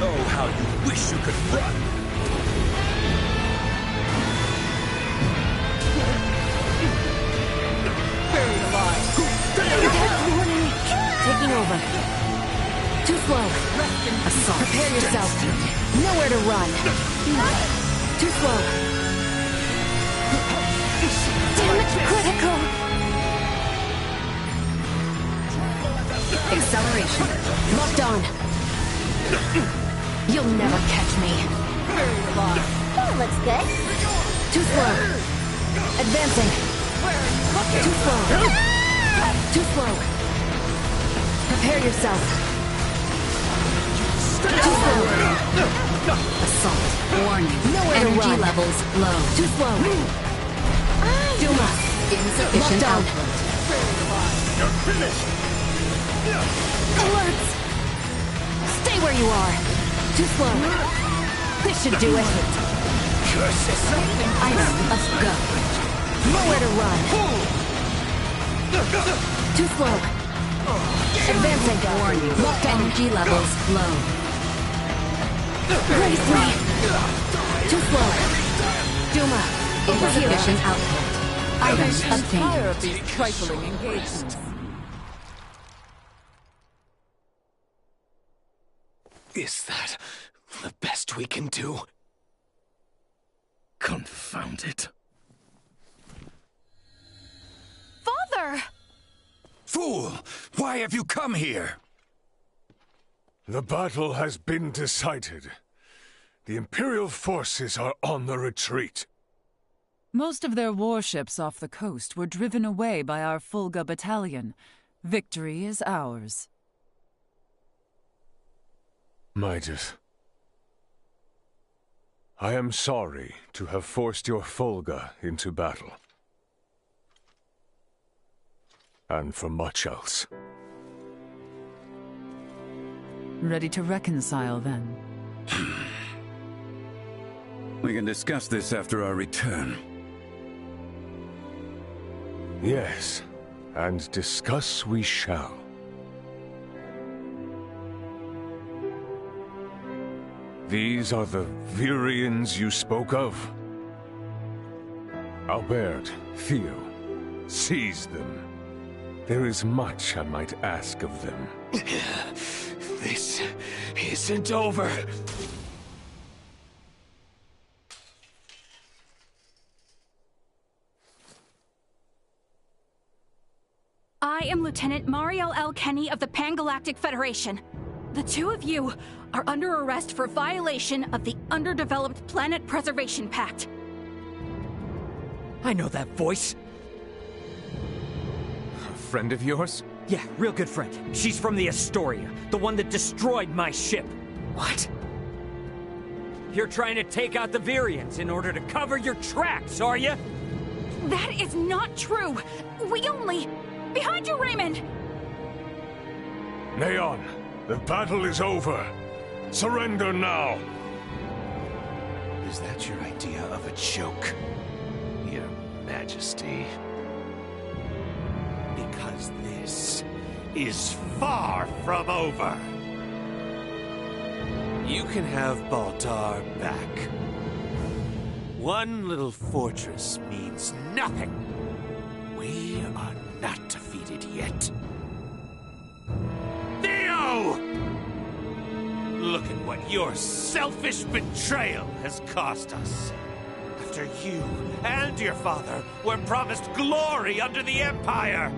Oh, how you wish you could run! Buried alive. Warning! Taking over. Too slow. Assault. Prepare yourself. Nowhere to run. Too slow. Damage critical. Acceleration. Locked on. You'll never catch me. Buried alive. That looks good. Too slow. Advancing. Too slow. Too slow. Prepare yourself. Too slow. Assault. Warning. Nowhere to run. Energy levels low. Too slow. Duma. Insufficient output. You're finished! Alerts! Stay where you are. Too slow. This should do it. Curses! Item of go. Nowhere to run. Too slow. Advancing. Warning. Locked energy levels low. Raise me. Too slow. Duma. Insufficient output. Items obtained. Tire of these trifling engagements. Is that the best we can do? Confound it. Father! Fool! Why have you come here? The battle has been decided. The Imperial forces are on the retreat. Most of their warships off the coast were driven away by our Fulga battalion. Victory is ours. Midas, I am sorry to have forced your Fulga into battle. And for much else. Ready to reconcile, then? We can discuss this after our return. Yes, and discuss we shall. These are the Virians you spoke of? Albert, Theo, seize them. There is much I might ask of them. This isn't over. I am Lieutenant Mariel L. Kenny of the Pan-Galactic Federation. The two of you are under arrest for violation of the Underdeveloped Planet Preservation Pact. I know that voice. A friend of yours? Yeah, real good friend. She's from the Astoria, the one that destroyed my ship. What? You're trying to take out the Virians in order to cover your tracks, are you? That is not true. We only... Behind you, Raymond! Neon, the battle is over. Surrender now. Is that your idea of a joke, Your Majesty? Because this is far from over. You can have Baltar back. One little fortress means nothing. We are not defeated yet. Theo! Look at what your selfish betrayal has cost us. After you and your father were promised glory under the Empire.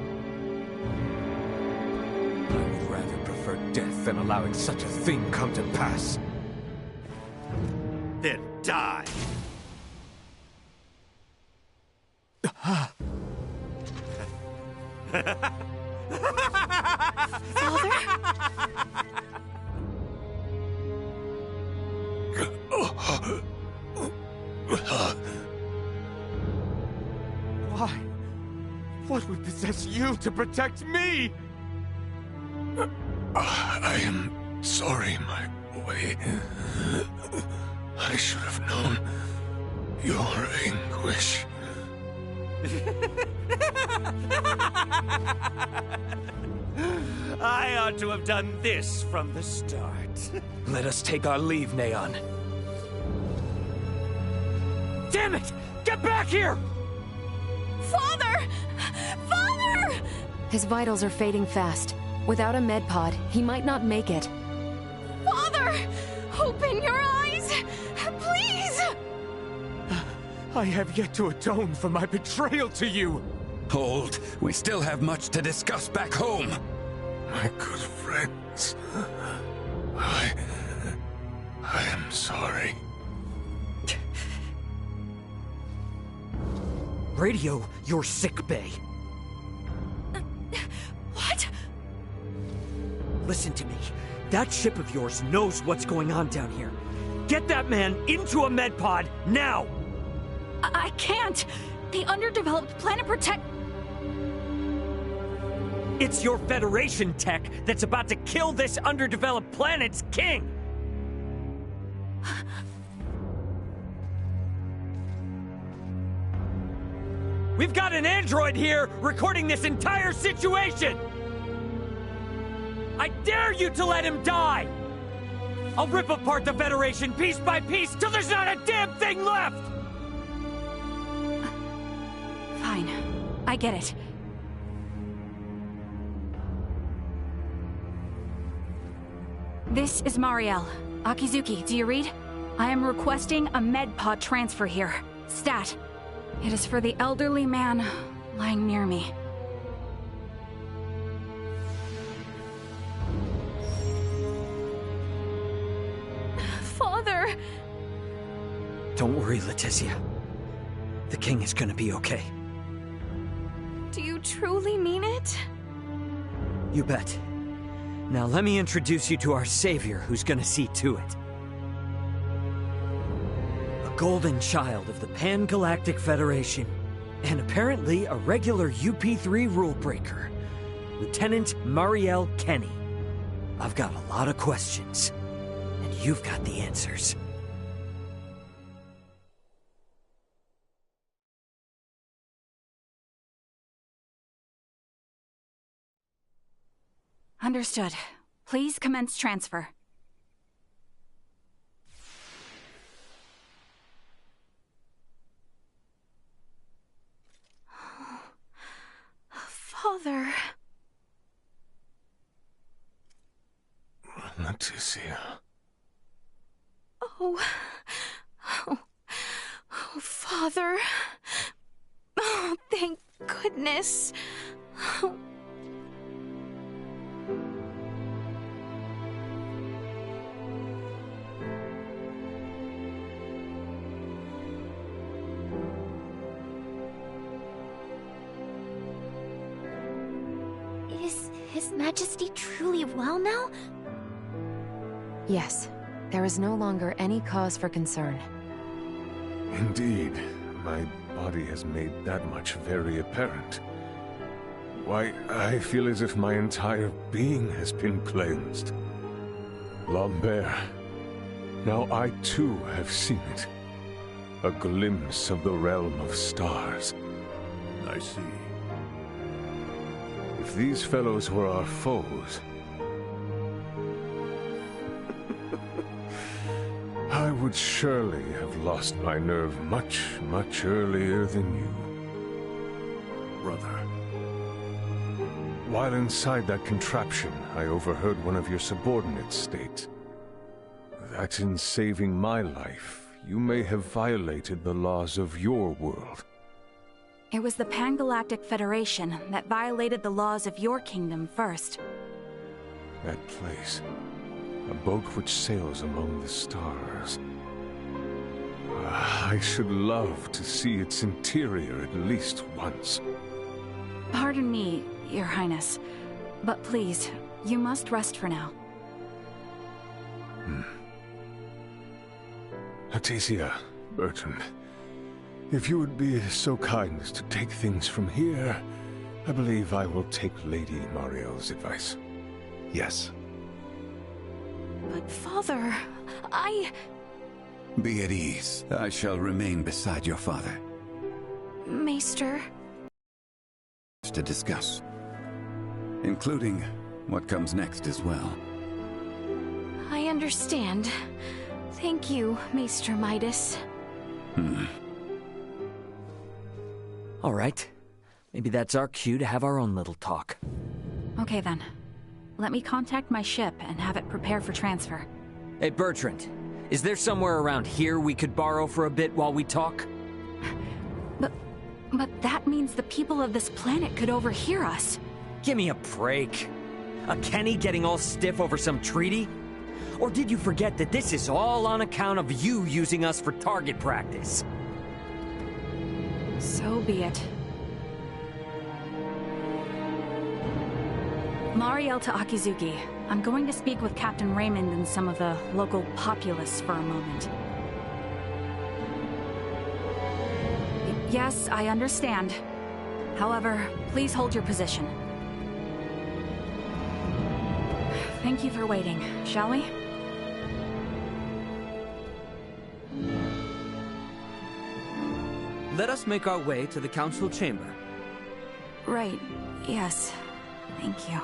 I would rather prefer death than allowing such a thing come to pass. Then die. Why? What would possess you to protect me? I am sorry, my boy. I should have known your anguish. I ought to have done this from the start. Let us take our leave, Neon. Damn it! Get back here! Father! Father! His vitals are fading fast. Without a med pod, he might not make it. Father! Open your eyes! Please! I have yet to atone for my betrayal to you. Hold. We still have much to discuss back home. My good friends, I am sorry. Radio your sick bay. What? Listen to me. That ship of yours knows what's going on down here. Get that man into a med pod now! I can't! The underdeveloped Planet Protect... It's your Federation tech that's about to kill this underdeveloped planet's king! We've got an android here recording this entire situation! I dare you to let him die! I'll rip apart the Federation piece by piece till there's not a damn thing left! Fine. I get it. This is Mariel. Akizuki, do you read? I am requesting a med pod transfer here. Stat. It is for the elderly man lying near me. Father! Don't worry, Leticia. The king is gonna be okay. Do you truly mean it? You bet. Now let me introduce you to our savior who's gonna see to it. A golden child of the Pan-Galactic Federation, and apparently a regular UP3 rule breaker, Lieutenant Mariel Kenny. I've got a lot of questions, and you've got the answers. Understood. Please commence transfer. Father... Leticia. Oh, Father. Oh, thank goodness. Is His Majesty truly well now? Yes. There is no longer any cause for concern. Indeed, my body has made that much very apparent. Why, I feel as if my entire being has been cleansed. Lambert, now I too have seen it. A glimpse of the realm of stars. I see. If these fellows were our foes, I would surely have lost my nerve much, much earlier than you. Brother. While inside that contraption, I overheard one of your subordinates state, that in saving my life, you may have violated the laws of your world. It was the Pan-Galactic Federation that violated the laws of your kingdom first. That place. A boat which sails among the stars. I should love to see its interior at least once. Pardon me, Your Highness, but please, you must rest for now. Aticia, Bertrand, if you would be so kind as to take things from here, I believe I will take Lady Mariel's advice. Yes. But Father, Be at ease. I shall remain beside your father. Maester... To discuss. Including what comes next as well. I understand. Thank you, Maester Midas. All right. Maybe that's our cue to have our own little talk. Okay then. Let me contact my ship and have it prepare for transfer. Hey, Bertrand. Is there somewhere around here we could borrow for a bit while we talk? But that means the people of this planet could overhear us. Give me a break. A Kenny getting all stiff over some treaty? Or did you forget that this is all on account of you using us for target practice? So be it. Mariel to Akizuki. I'm going to speak with Captain Raymond and some of the local populace for a moment. Yes, I understand. However, please hold your position. Thank you for waiting, shall we? Let us make our way to the council chamber. Right, yes. Thank you.